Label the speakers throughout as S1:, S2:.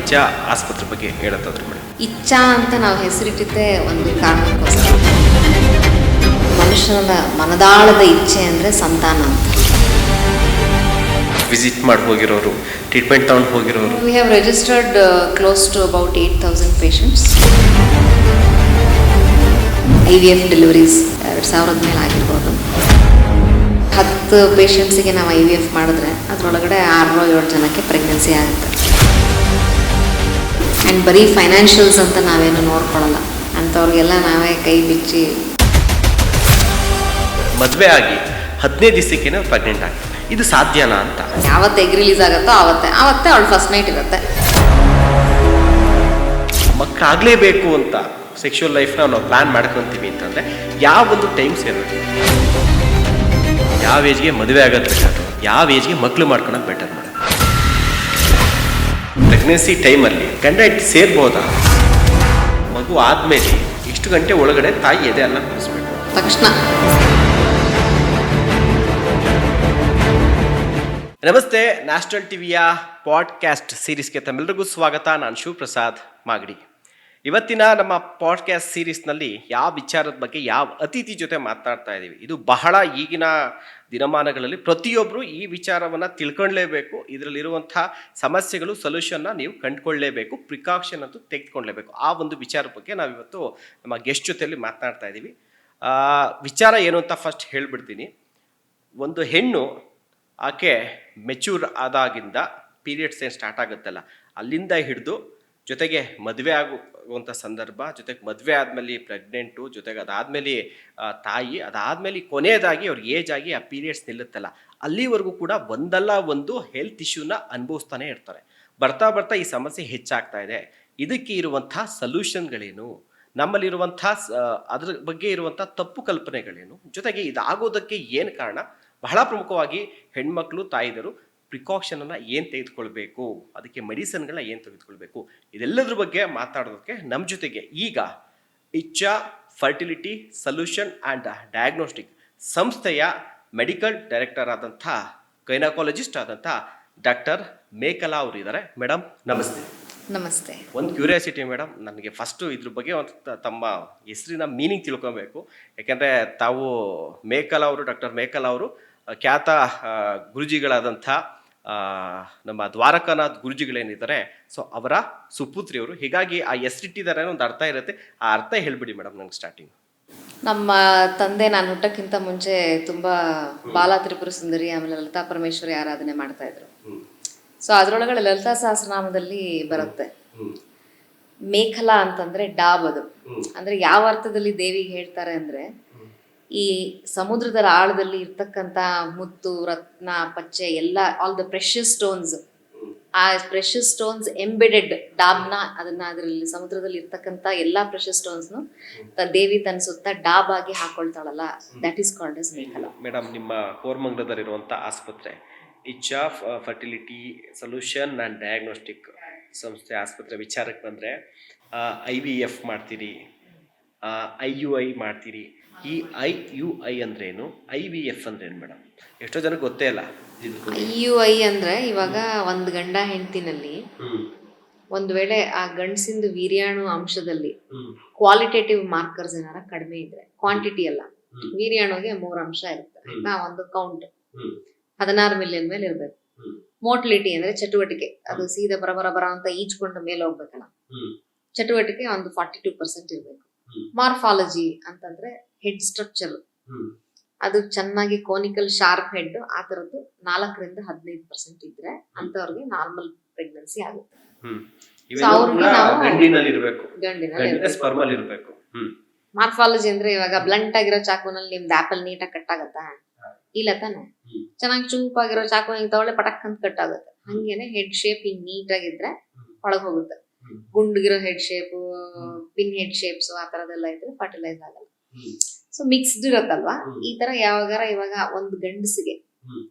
S1: ಇಚ್ಛಾ ಆಸ್ಪತ್ರೆ ಬಗ್ಗೆ ಹೇಳತ್ತಾದ್ರು ಮೇಡಮ್.
S2: ಇಚ್ಛಾ ಅಂತ ನಾವು ಹೆಸರಿಟ್ಟಿದ್ದೆ ಒಂದು ಕಾರಣಕ್ಕೋಸ್ಕರ. ಮನುಷ್ಯನ ಮನದಾಳದ ಇಚ್ಛೆ ಅಂದರೆ ಸಂತಾನ ಅಂತ.
S1: ವಿಸಿಟ್ ಮಾಡಿ ಹೋಗಿರೋರು, ಟ್ರೀಟ್ಮೆಂಟ್ ತಗೊಂಡು ಹೋಗಿರೋರು.
S2: We have registered close to about 8,000 patients. IVF deliveries 2,000 ಮೇಲೆ ಆಗಿರ್ಬೋದು. 10 ಪೇಷಂಟ್ಸಿಗೆ ನಾವು IVF ಮಾಡಿದ್ರೆ ಅದರೊಳಗಡೆ 6-7 ಜನಕ್ಕೆ ಪ್ರೆಗ್ನೆನ್ಸಿ ಆಗುತ್ತೆ. ಆ್ಯಂಡ್ ಬರೀ ಫೈನಾನ್ಷಿಯಲ್ಸ್ ಅಂತ ನಾವೇನು ನೋಡ್ಕೊಳ್ಳಲ್ಲ, ಅಂಥವ್ರಿಗೆಲ್ಲ ನಾವೇ ಕೈ ಬಿಚ್ಚಿ.
S1: ಮದುವೆ ಆಗಿ 15 ದಿವಸಕ್ಕೇನೆ ಪ್ರೆಗ್ನೆಂಟ್ ಆಗಿ, ಇದು ಸಾಧ್ಯನಾ ಅಂತ.
S2: ಯಾವತ್ತು ಎಗ್ ರಿಲೀಸ್ ಆಗುತ್ತೋ ಆವತ್ತೇ ಅವಳು ಫಸ್ಟ್ ನೈಟ್ ಇರುತ್ತೆ.
S1: ಮಕ್ಕಳಾಗಲೇಬೇಕು ಅಂತ ಸೆಕ್ಷುವಲ್ ಲೈಫ್ನ ನಾವು ಪ್ಲ್ಯಾನ್ ಮಾಡ್ಕೊತೀವಿ ಅಂತಂದರೆ ಯಾವ ಒಂದು ಟೈಮ್ ಸೇರಬೇಕು, ಯಾವ ಏಜ್ಗೆ ಮದುವೆ ಆಗೋದು ಬೆಟರ್, ಯಾವ ಏಜ್ಗೆ ಮಕ್ಕಳು ಮಾಡ್ಕೊಳೋದು ಬೆಟರ್ ಮೇಡಮ್. ಪ್ರೆಗ್ನೆನ್ಸಿ ಟೈಮಲ್ಲಿ ಗಂಡ ಹೆಂಡತಿ ಸೇರ್ಬೋದಾ? ಮಗು ಆದಮೇಲೆ ಇಷ್ಟು ಗಂಟೆ ಒಳಗಡೆ ತಾಯಿ ಎದೆ ಅನ್ನ ಕುಡಿಸ್ಬೇಕು
S2: ತಕ್ಷಣ.
S1: ನಮಸ್ತೆ, ನ್ಯಾಷನಲ್ ಟಿವಿಯ ಪಾಡ್ಕ್ಯಾಸ್ಟ್ ಸೀರೀಸ್ಗೆ ತಮ್ಮೆಲ್ಲರಿಗೂ ಸ್ವಾಗತ. ನಾನು ಶಿವಪ್ರಸಾದ್ ಮಾಗಡಿ. ಇವತ್ತಿನ ನಮ್ಮ ಪಾಡ್ಕ್ಯಾಸ್ಟ್ ಸೀರೀಸ್ನಲ್ಲಿ ಯಾವ ವಿಚಾರದ ಬಗ್ಗೆ, ಯಾವ ಅತಿಥಿ ಜೊತೆ ಮಾತನಾಡ್ತಾ ಇದ್ದೀವಿ, ಇದು ಬಹಳ ಈಗಿನ ದಿನಮಾನಗಳಲ್ಲಿ ಪ್ರತಿಯೊಬ್ಬರು ಈ ವಿಚಾರವನ್ನು ತಿಳ್ಕೊಳ್ಳೇಬೇಕು. ಇದರಲ್ಲಿರುವಂಥ ಸಮಸ್ಯೆಗಳು, ಸೊಲ್ಯೂಷನ್ನ ನೀವು ಕಂಡುಕೊಳ್ಳೇಬೇಕು, ಪ್ರಿಕಾಷನ್ ಅಂತೂ ತೆಗೆದುಕೊಳ್ಳೇಬೇಕು. ಆ ಒಂದು ವಿಚಾರದ ಬಗ್ಗೆ ನಾವಿವತ್ತು ನಮ್ಮ ಗೆಸ್ಟ್ ಜೊತೆಯಲ್ಲಿ ಮಾತನಾಡ್ತಾ ಇದ್ದೀವಿ. ವಿಚಾರ ಏನು ಅಂತ ಫಸ್ಟ್ ಹೇಳಿಬಿಡ್ತೀನಿ. ಒಂದು ಹೆಣ್ಣು ಆಕೆ ಮೆಚ್ಯೂರ್ ಆದಾಗಿಂದ ಪೀರಿಯಡ್ಸ್ ಏನು ಸ್ಟಾರ್ಟ್ ಆಗುತ್ತಲ್ಲ, ಅಲ್ಲಿಂದ ಹಿಡಿದು ಜೊತೆಗೆ ಮದುವೆ ಆಗುವಂಥ ಸಂದರ್ಭ, ಜೊತೆಗೆ ಮದುವೆ ಆದಮೇಲೆ ಪ್ರೆಗ್ನೆಂಟು, ಜೊತೆಗೆ ಅದಾದಮೇಲೆ ತಾಯಿ, ಅದಾದಮೇಲೆ ಕೊನೆಯದಾಗಿ ಅವ್ರಿಗೆ ಏಜ್ ಆಗಿ ಆ ಪೀರಿಯಡ್ಸ್ ನಿಲ್ಲುತ್ತಲ್ಲ, ಅಲ್ಲಿವರೆಗೂ ಕೂಡ ಒಂದಲ್ಲ ಒಂದು ಹೆಲ್ತ್ ಇಶ್ಯೂನ ಅನುಭವಿಸ್ತಾನೆ ಇರ್ತಾರೆ. ಬರ್ತಾ ಬರ್ತಾ ಈ ಸಮಸ್ಯೆ ಹೆಚ್ಚಾಗ್ತಾ ಇದೆ. ಇದಕ್ಕೆ ಇರುವಂಥ ಸೊಲ್ಯೂಷನ್ಗಳೇನು, ನಮ್ಮಲ್ಲಿರುವಂಥ ಅದ್ರ ಬಗ್ಗೆ ಇರುವಂಥ ತಪ್ಪು ಕಲ್ಪನೆಗಳೇನು, ಜೊತೆಗೆ ಇದಾಗೋದಕ್ಕೆ ಏನು ಕಾರಣ, ಬಹಳ ಪ್ರಮುಖವಾಗಿ ಹೆಣ್ಮಕ್ಳು, ತಾಯಿದರು ಪ್ರಿಕಾಷನನ್ನು ಏನು ತೆಗೆದುಕೊಳ್ಬೇಕು, ಅದಕ್ಕೆ ಮೆಡಿಸಿನ್ಗಳನ್ನ ಏನು ತೆಗೆದುಕೊಳ್ಬೇಕು, ಇದೆಲ್ಲದ್ರ ಬಗ್ಗೆ ಮಾತಾಡೋದಕ್ಕೆ ನಮ್ಮ ಜೊತೆಗೆ ಈಗ ಇಚ್ಛಾ ಫರ್ಟಿಲಿಟಿ ಸೊಲ್ಯೂಷನ್ ಆ್ಯಂಡ್ ಡಯಾಗ್ನೋಸ್ಟಿಕ್ ಸಂಸ್ಥೆಯ ಮೆಡಿಕಲ್ ಡೈರೆಕ್ಟರ್ ಆದಂಥ, ಗೈನಕಾಲಜಿಸ್ಟ್ ಆದಂಥ ಡಾಕ್ಟರ್ ಮೇಖಲಾ ಅವರು ಇದ್ದಾರೆ. ಮೇಡಮ್ ನಮಸ್ತೆ.
S2: ನಮಸ್ತೆ.
S1: ಒಂದು ಕ್ಯೂರಿಯಾಸಿಟಿ ಮೇಡಮ್, ನನಗೆ ಫಸ್ಟು ಇದ್ರ ಬಗ್ಗೆ ಒಂದು ತಮ್ಮ ಹೆಸರಿನ ಮೀನಿಂಗ್ ತಿಳ್ಕೊಬೇಕು. ಯಾಕೆಂದರೆ ತಾವು ಮೇಖಲಾ ಅವರು, ಡಾಕ್ಟರ್ ಮೇಖಲಾ ಅವರು ಖ್ಯಾತ ಗುರುಜಿಗಳಾದಂಥ ನಮ್ಮ ದ್ವಾರಕಾನಾಥ್ ಗುರುಜಿಗಳೇನಿದ್ದಾರೆ, ಸೊ ಅವರ ಸುಪುತ್ರಿಯವರು. ಹೀಗಾಗಿ ಆ ಹೆಸರಿಟ್ಟಿದ್ದಾರೆ ಒಂದು ಅರ್ಥ ಇರುತ್ತೆ. ಆ ಅರ್ಥ ಹೇಳ್ಬಿಡಿ ಮೇಡಮ್ ನಂಗೆ ಸ್ಟಾರ್ಟಿಂಗ್.
S2: ನಮ್ಮ ತಂದೆ ನಾನು ಹುಟ್ಟಕ್ಕಿಂತ ಮುಂಚೆ ತುಂಬ ಬಾಲ ತ್ರಿಪುರ ಸುಂದರಿ, ಆಮೇಲೆ ಲಲಿತಾ ಪರಮೇಶ್ವರಿ ಆರಾಧನೆ ಮಾಡ್ತಾ ಇದ್ರು. ಸೊ ಅದರೊಳಗಡೆ ಲಲಿತಾ ಸಹಸ್ರನಾಮದಲ್ಲಿ ಬರುತ್ತೆ ಮೇಖಲಾ ಅಂತಂದ್ರೆ ಡಾಬ್. ಅದು ಅಂದ್ರೆ ಯಾವ ಅರ್ಥದಲ್ಲಿ ದೇವಿಗೆ ಹೇಳ್ತಾರೆ ಅಂದ್ರೆ, ಈ ಸಮುದ್ರದ ಆಳದಲ್ಲಿ ಇರ್ತಕ್ಕಂಥ ಮುತ್ತು, ರತ್ನ, ಪಚ್ಚೆ ಎಲ್ಲ, ಆಲ್ ದ ಪ್ರೆಷಸ್ ಸ್ಟೋನ್ಸ್, ಆ ಪ್ರೆಷಸ್ ಸ್ಟೋನ್ಸ್ ಎಂಬೆಡೆಡ್ ಡಾಬ್ನ, ಅದನ್ನ ಅದರಲ್ಲಿ ಸಮುದ್ರದಲ್ಲಿ ಇರ್ತಕ್ಕಂಥ ಎಲ್ಲಾ ಪ್ರೆಷಸ್ ಸ್ಟೋನ್ಸ್ನು ದೇವಿ ತನ್ನ ಸುತ್ತ ಡಾಬ್ ಆಗಿ ಹಾಕೊಳ್ತಾಳಲ್ಲ, ದಟ್ ಈಸ್ ಕಾಲ್ಡ್ ಎಸ್ ಮೇಖಲಾ.
S1: ಮೇಡಮ್, ನಿಮ್ಮ ಕೋರಮಂಗಲದಲ್ಲಿರುವಂಥ ಆಸ್ಪತ್ರೆ ಇಚ್ಛಾ ಫರ್ಟಿಲಿಟಿ ಸೊಲ್ಯೂಷನ್ ಆ್ಯಂಡ್ ಡಯಾಗ್ನೋಸ್ಟಿಕ್ ಸಂಸ್ಥೆ ಆಸ್ಪತ್ರೆ ವಿಚಾರಕ್ಕೆ ಬಂದರೆ, IVF ಮಾಡ್ತೀರಿ, IUI ಮಾಡ್ತೀರಿ. ಈ IUI ಅಂದ್ರೇನು, IVF ಅಂದ್ರೇನು ಮೇಡಮ್? ಎಷ್ಟೋ ಜನಕ್ಕೆ ಗೊತ್ತೇ ಇಲ್ಲ.
S2: IUI ಅಂದ್ರೆ ಇವಾಗ ಒಂದು ಗಂಡ ಹೆಂಡತಿನಲ್ಲಿ ಒಂದು ವೇಳೆ ಆ ಗಂಡಸಿಂದು ವೀರ್ಯಾಣು ಅಂಶದಲ್ಲಿ ಕ್ವಾಲಿಟೇಟಿವ್ ಮಾರ್ಕರ್ಸ್ ಏನಾರ ಕಡಿಮೆ ಇದ್ರೆ, ಕ್ವಾಂಟಿಟಿ ಅಲ್ಲ, ವೀರ್ಯಾಣುಗೆ 3 ಅಂಶ ಇರುತ್ತೆ ಆಯ್ತಾ, ಒಂದು ಕೌಂಟ್ 16 ಮಿಲಿಯನ್ ಮೇಲೆ ಇರ್ಬೇಕು. ಮೋಟಿಲಿಟಿ ಅಂದ್ರೆ ಚಟುವಟಿಕೆ, ಅದು ಸೀದಾ ಬರ ಅಂತ ಈಜ್ಕೊಂಡು ಮೇಲೆ ಹೋಗ್ಬೇಕಲ್ಲ, ಚಟುವಟಿಕೆ ಒಂದು 42% ಇರ್ಬೇಕು. ಮಾರ್ಫಾಲಜಿ ಅಂತಂದ್ರೆ ಹೆಡ್ ಸ್ಟ್ರಕ್ಚರ್, ಅದು ಚೆನ್ನಾಗಿ ಕೋನಿಕಲ್ ಶಾರ್ಪ್ ಹೆಡ್, ಆ ತರದ್ದು 4ರಿಂದ 15% ಇದ್ರೆ ಅಂತವ್ರಿಗೆ ನಾರ್ಮಲ್ ಪ್ರೆಗ್ನೆನ್ಸಿ ಆಗುತ್ತೆ. ಮಾರ್ಫಾಲಜಿ ಅಂದ್ರೆ ಇವಾಗ ಬ್ಲಂಟ್ ಆಗಿರೋ ಚಾಕುನಲ್ಲಿ ನಿಮ್ದು ಆಪಲ್ ನೀಟಾಗಿ ಕಟ್ ಆಗತ್ತಾ? ಇಲ್ಲ ತಾನೆ. ಚೆನ್ನಾಗಿ ಚೂಪಾಗಿರೋ ಚಾಕು ಹಿಂಗ್ ತಗೊಳ್ಳೆ ಪಟಕ್ ಅಂತ ಕಟ್ ಆಗುತ್ತೆ. ಹಂಗೇನೆ ಹೆಡ್ ಶೇಪ್ ಹಿಂಗ್ ನೀಟಾಗಿದ್ರೆ ಒಳಗ್ ಹೋಗುತ್ತೆ. ಗುಂಡ್ಗಿರೋ head shape, pin head shapes ಆ ತರದೆಲ್ಲ ಇದ್ರೆ ಫರ್ಟಿಲೈಸ್ ಆಗಲ್ಲ. ಸೊ ಮಿಕ್ಸ್ಡ್ ಇರತ್ತಲ್ವಾ, ಈ ತರ ಯಾವಾಗಾರ ಇವಾಗ ಒಂದು ಗಂಡಸಿಗೆ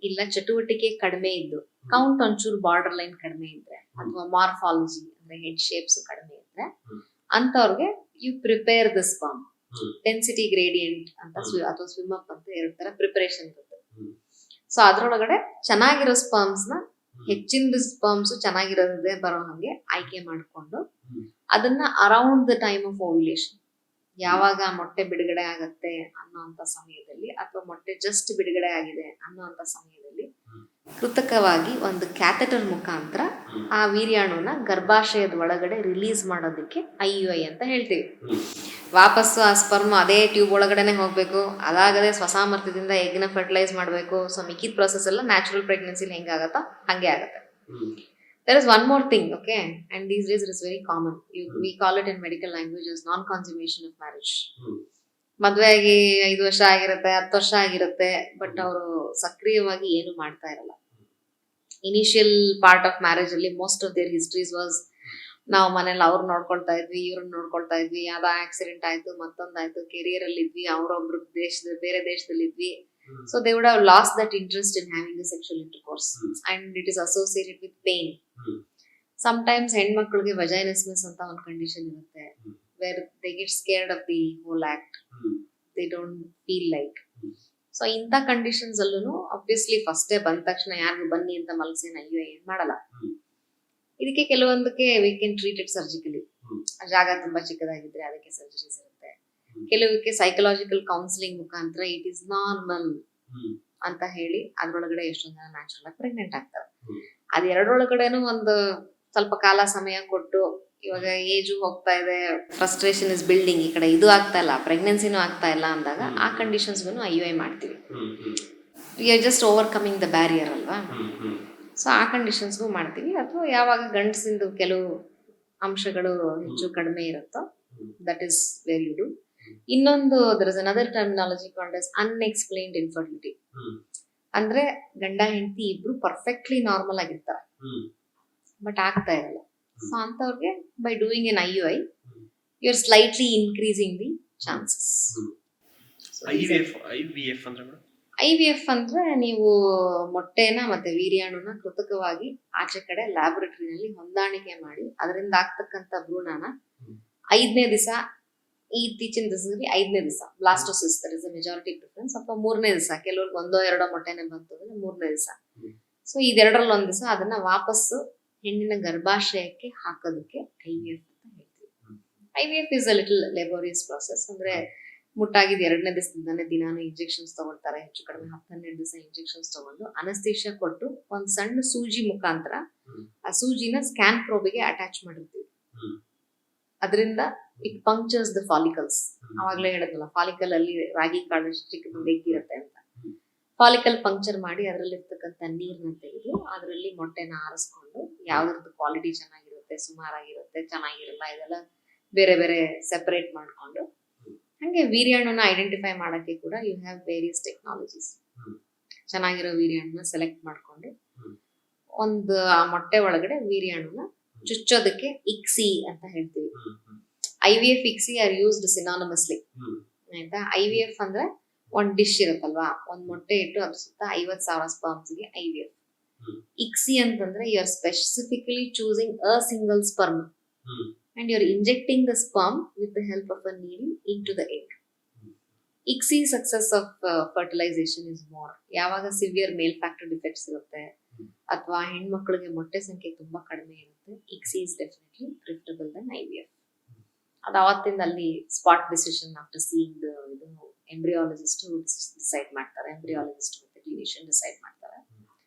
S2: ಇಲ್ಲ ಚಟುವಟಿಕೆ ಕಡಿಮೆ ಇದ್ದು, ಕೌಂಟ್ ಒಂಚೂರು ಬಾರ್ಡರ್ ಲೈನ್ ಕಡಿಮೆ ಇದ್ರೆ, ಅಥವಾ ಮಾರ್ಫಾಲಜಿ ಅಂದ್ರೆ ಹೆಡ್ ಶೇಪ್ಸ್ ಕಡಿಮೆ ಇದ್ರೆ, ಅಂತವ್ರಿಗೆ you prepare the sperm. Density gradient ಅಂತ ಅಥವಾ ಸ್ವಿಮ್ ಅಪ್ ಅಂತ 2 ತರ ಪ್ರಿಪರೇಷನ್ ಇರುತ್ತೆ. ಸೊ ಅದ್ರೊಳಗಡೆ ಚೆನ್ನಾಗಿರೋ ಸ್ಪರ್ಮ್ಸ್ ನ ಹೆಚ್ಚಿನ ಸ್ಪರ್ಮ್ಸ್ ಚೆನ್ನಾಗಿರೋದೇ ಬರೋ ಹಾಗೆ ಆಯ್ಕೆ ಮಾಡಿಕೊಂಡು ಅದನ್ನ around the time of ovulation, ಯಾವಾಗ ಮೊಟ್ಟೆ ಬಿಡುಗಡೆ ಆಗತ್ತೆ ಅನ್ನೋಂಥ ಸಮಯದಲ್ಲಿ ಅಥವಾ ಮೊಟ್ಟೆ ಜಸ್ಟ್ ಬಿಡುಗಡೆ ಆಗಿದೆ ಅನ್ನೋಂಥ ಸಮಯದಲ್ಲಿ ಕೃತಕವಾಗಿ ಒಂದು ಕ್ಯಾಥೆಟರ್ ಮುಖಾಂತರ ಆ ವೀರ್ಯಾಣುನ ಗರ್ಭಾಶಯದ ಒಳಗಡೆ ರಿಲೀಸ್ ಮಾಡೋದಕ್ಕೆ IUI ಅಂತ ಹೇಳ್ತೀವಿ. ವಾಪಸ್ಸು ಆ ಸ್ಪರ್ಮ್ ಅದೇ ಟ್ಯೂಬ್ ಒಳಗಡೆನೆ ಹೋಗ್ಬೇಕು, ಅದಾಗದೆ ಸ್ವಸಾಮರ್ಥ್ಯದಿಂದ ಎಗ್ನ ಫರ್ಟಿಲೈಸ್ ಮಾಡಬೇಕು. ಸೊ ಮಿಕ್ಕಿದ ಪ್ರೊಸೆಸ್ ಎಲ್ಲ ನ್ಯಾಚುರಲ್ ಪ್ರೆಗ್ನೆನ್ಸಿಲಿ ಹೆಂಗಾಗತ್ತೋ ಹಾಗೆ ಆಗುತ್ತೆ. There is one more thing, okay, and these days it is very common. We call it in medical language as non-consummation of marriage. ಮದುವೆ ಆಗಿ 5 ವರ್ಷ ಆಗಿರುತ್ತೆ, 10 ವರ್ಷ ಆಗಿರುತ್ತೆ, ಬಟ್ ಅವರು ಸಕ್ರಿಯವಾಗಿ ಏನು ಮಾಡ್ತಾ ಇರಲ್ಲ. ಇನಿಷಿಯಲ್ ಪಾರ್ಟ್ ಆಫ್ ಮ್ಯಾರೇಜ್ ಅಲ್ಲಿ most of their histories was, ನಾವು ಮನೇಲಿ ಅವ್ರು ನೋಡ್ಕೊಳ್ತಾ ಇದ್ವಿ, ಇವ್ರನ್ನ ನೋಡ್ಕೊಳ್ತಾ ಇದ್ವಿ, ಯಾವ್ದೋ ಆಕ್ಸಿಡೆಂಟ್ ಆಯ್ತು, ಮತ್ತೊಂದಾಯ್ತು, ಕೆರಿಯರ್ ಅಲ್ಲಿ ಇದ್ವಿ, ಅವ್ರೊಬ್ರು ಬೇರೆ ದೇಶದಲ್ಲಿ ಇದ್ವಿ. So they would have lost that interest in having a sexual intercourse, and it is associated with pain. Sometimes ಹೆಣ್ಮಕ್ಳಿಗೆ vaginismus ಅಂತ ಒಂದು ಕಂಡೀಷನ್ ಇರುತ್ತೆ, where they get scared of the whole act. They don't feel like. So ಇಂಥ conditions ಅಲ್ಲೂ obviously ಫಸ್ಟೇ ಬಂದ ತಕ್ಷಣ ಯಾರಿಗೂ ಬನ್ನಿ ಅಂತ ಮಲಗಿಸಿ IUI ಮಾಡಲ್ಲ. ಇದಕ್ಕೆ ಕೆಲವೊಂದಕ್ಕೆ we can treat it surgically, ಜಾಗ ತುಂಬಾ ಚಿಕ್ಕದಾಗಿದ್ರೆ ಅದಕ್ಕೆ ಸರ್ಜರೀಸ್ ಇರುತ್ತೆ. ಕೆಲವಕ್ಕೆ ಸೈಕಲಾಜಿಕಲ್ ಕೌನ್ಸಿಲಿಂಗ್ ಮುಖಾಂತರ ಇಟ್ ಈಸ್ ನಾರ್ಮಲ್ ಅಂತ ಹೇಳಿ ಅದ್ರೊಳಗಡೆ ಎಷ್ಟೊಂದು ಜನ ನ್ಯಾಚುರಲ್ ಆಗಿ ಪ್ರೆಗ್ನೆಂಟ್ ಆಗ್ತಾರೆ. ಅದೆರಡರೊಳಗಡೆನೂ ಒಂದು ಸ್ವಲ್ಪ ಕಾಲ ಸಮಯ ಕೊಟ್ಟು, ಇವಾಗ ಏಜು ಹೋಗ್ತಾ ಇದೆ, ಫ್ರಸ್ಟ್ರೇಷನ್ ಇಸ್ ಬಿಲ್ಡಿಂಗ್, ಈ ಕಡೆ ಇದು ಆಗ್ತಾ ಇಲ್ಲ, ಪ್ರೆಗ್ನೆನ್ಸಿನೂ ಆಗ್ತಾ ಇಲ್ಲ ಅಂದಾಗ ಆ ಕಂಡೀಷನ್ಸ್ಗೂ IUI ಮಾಡ್ತೀವಿ. We are just overcoming the barrier ಅಲ್ವಾ. ಸೊ ಆ ಕಂಡೀಷನ್ಸ್ಗೂ ಮಾಡ್ತೀವಿ. ಅಥವಾ ಯಾವಾಗ ಗಂಡಸಿಂದು ಕೆಲವು ಅಂಶಗಳು ಹೆಚ್ಚು ಕಡಿಮೆ ಇರುತ್ತೋ that is where you do. ಇನ್ನೊಂದು there is another terminology called as unexplained infertility. ಅಂದ್ರೆ ಗಂಡ ಹೆಂಡತಿ ಇಬ್ರು ಪರ್ಫೆಕ್ಟ್ಲಿ ನಾರ್ಮಲ್ ಆಗಿರ್ತಾರೆ, ಬಟ್ ಆಗ್ತಾ ಇರಲ್ಲ. ಸೊ ಅಂತವ್ರಿಗೆ by doing an IUI you are slightly increasing the chances. IVF ಅಂದ್ರೆ ನೀವು ಮೊಟ್ಟೆನ ಮತ್ತೆ ವೀರ್ಯಾಣುನ ಕೃತಕವಾಗಿ ಆಚೆ ಕಡೆ ಲ್ಯಾಬೊರೇಟರಿನಲ್ಲಿ ಹೊಂದಾಣಿಕೆ ಮಾಡಿ ಅದರಿಂದ ಆಗ್ತಕ್ಕಂಥ ಭ್ರೂಣನ 5ನೇ ದಿವಸ, ಇತ್ತೀಚಿನ ದಿವಸದಲ್ಲಿ 5ನೇ ದಿವಸ blastocysts, there is a majority preference, ಅಥವಾ 3ನೇ ದಿವಸ, ಕೆಲವ್ರಿಗೆ 1-2 ಮೊಟ್ಟೆನೆ ಬಂತಂದ್ರೆ 3ನೇ ದಿವಸ. ಸೊ ಇದೆರಡರಲ್ಲಿ ಒಂದು ದಿವಸ ಅದನ್ನ ವಾಪಸ್ಸು ಹೆಣ್ಣಿನ ಗರ್ಭಾಶಯಕ್ಕೆ ಹಾಕೋದಕ್ಕೆ IVF ಅಂತ ಹೇಳ್ತೀವಿ. IVF is a little laborious process. ಅಂದ್ರೆ ಮುಟ್ಟಾಗಿದ್ದು 2ನೇ ದಿವಸದಿಂದಾನೆ ದಿನಾನು ಇಂಜೆಕ್ಷನ್ಸ್ ತಗೊಳ್ತಾರೆ, ಹೆಚ್ಚು ಕಡಿಮೆ 10-12 ದಿವಸ ಇಂಜೆಕ್ಷನ್ಸ್ ತಗೊಂಡು ಅನಸ್ತೇಷಿಯಾ ಕೊಟ್ಟು ಒಂದ್ ಸಣ್ಣ ಸೂಜಿ ಮುಖಾಂತರ ಆ ಸೂಜಿನ ಸ್ಕ್ಯಾನ್ ಪ್ರೋಬಿಗೆ ಅಟ್ಯಾಚ್ ಮಾಡಿರ್ತೀವಿ. ಅದರಿಂದ ಇಟ್ ಪಂಕ್ಚರ್ಸ್ ದ ಫಾಲಿಕಲ್ಸ್. ಅವಾಗ್ಲೇ ಹೇಳಿದ್ನಲ್ಲ, ಫಾಲಿಕಲ್ ಅಲ್ಲಿ ರಾಗಿ ಕಾಳು ಚಿಕ್ಕದೊಂದು ಇರುತ್ತೆ ಅಂತ. ಫಾಲಿಕಲ್ ಪಂಕ್ಚರ್ ಮಾಡಿ ಅದರಲ್ಲಿರ್ತಕ್ಕಂಥ ನೀರನ್ನ ತೆಗೆದು ಅದರಲ್ಲಿ ಮೊಟ್ಟೆನ ಆರಿಸ್ಕೊಂಡು ಯಾವ್ದ್ರದ್ದು ಕ್ವಾಲಿಟಿ ಚೆನ್ನಾಗಿರುತ್ತೆ, ಸುಮಾರಾಗಿರುತ್ತೆ, ಚೆನ್ನಾಗಿರಲ್ಲ, ಇದೆಲ್ಲ ಬೇರೆ ಬೇರೆ ಸೆಪರೇಟ್ ಮಾಡ್ಕೊಂಡು, ಹಂಗೆ ವೀರ್ಯಾಣುನ ಐಡೆಂಟಿಫೈ ಮಾಡಕ್ಕೆ ಕೂಡ ಯು ಹ್ಯಾವ್ ವೇರಿಯಸ್ ಟೆಕ್ನಾಲಜೀಸ್. ಚೆನ್ನಾಗಿರೋ ವೀರ್ಯಾಣುನ ಸೆಲೆಕ್ಟ್ ಮಾಡ್ಕೊಂಡು ಒಂದು ಆ ಮೊಟ್ಟೆ ಒಳಗಡೆ ವೀರ್ಯಾಣುನ ಚುಚ್ಚೋದಕ್ಕೆ ICSI ಅಂತ ಹೇಳ್ತೀವಿ. IVF ICSI are used synonymously. ಆಯ್ತಾ? IVF ಅಂದ್ರೆ ಒಂದ್ ಡಿಶ್ ಇರುತ್ತಲ್ವಾ, ಒಂದ್ ಮೊಟ್ಟೆ ಇಟ್ಟು ಅದ್ರ ಸುತ್ತ 50,000 ಸ್ಪರ್ಮ್ಸ್ಗೆ IVF. ICSI ಅಂತಂದ್ರೆ you are specifically choosing a single sperm and you are injecting the sperm with the help of a needle into the egg. ICSI success of fertilization is more. ಯಾವಾಗ severe male factor defects ಇರುತ್ತೆ ಅಥವಾ ಹೆಣ್ಮಕ್ಳಿಗೆ ಮೊಟ್ಟೆ ಸಂಖ್ಯೆ ತುಂಬಾ ಕಡಿಮೆ ಇರುತ್ತೆ, ICSI is definitely preferable than IVF. ಅದು ಅವತ್ತಿಂದ ಅಲ್ಲಿ ಸ್ಪಾಟ್ ಡಿಸಿಷನ್ ಆಫ್ಟರ್ ಸೀಯಿಂಗ್ ಇದು ಎಂಬ್ರಿಯಾಲಜಿಸ್ಟ್ ಡಿಸೈಡ್ ಮಾಡ್ತಾರೆ, ಎಂಬ್ರಿಯಾಲಜಿಸ್ಟ್ ಮತ್ತೆ ಕ್ಲಿನಿಷಿಯನ್ ಡಿಸೈಡ್ ಮಾಡ್ತಾರೆ.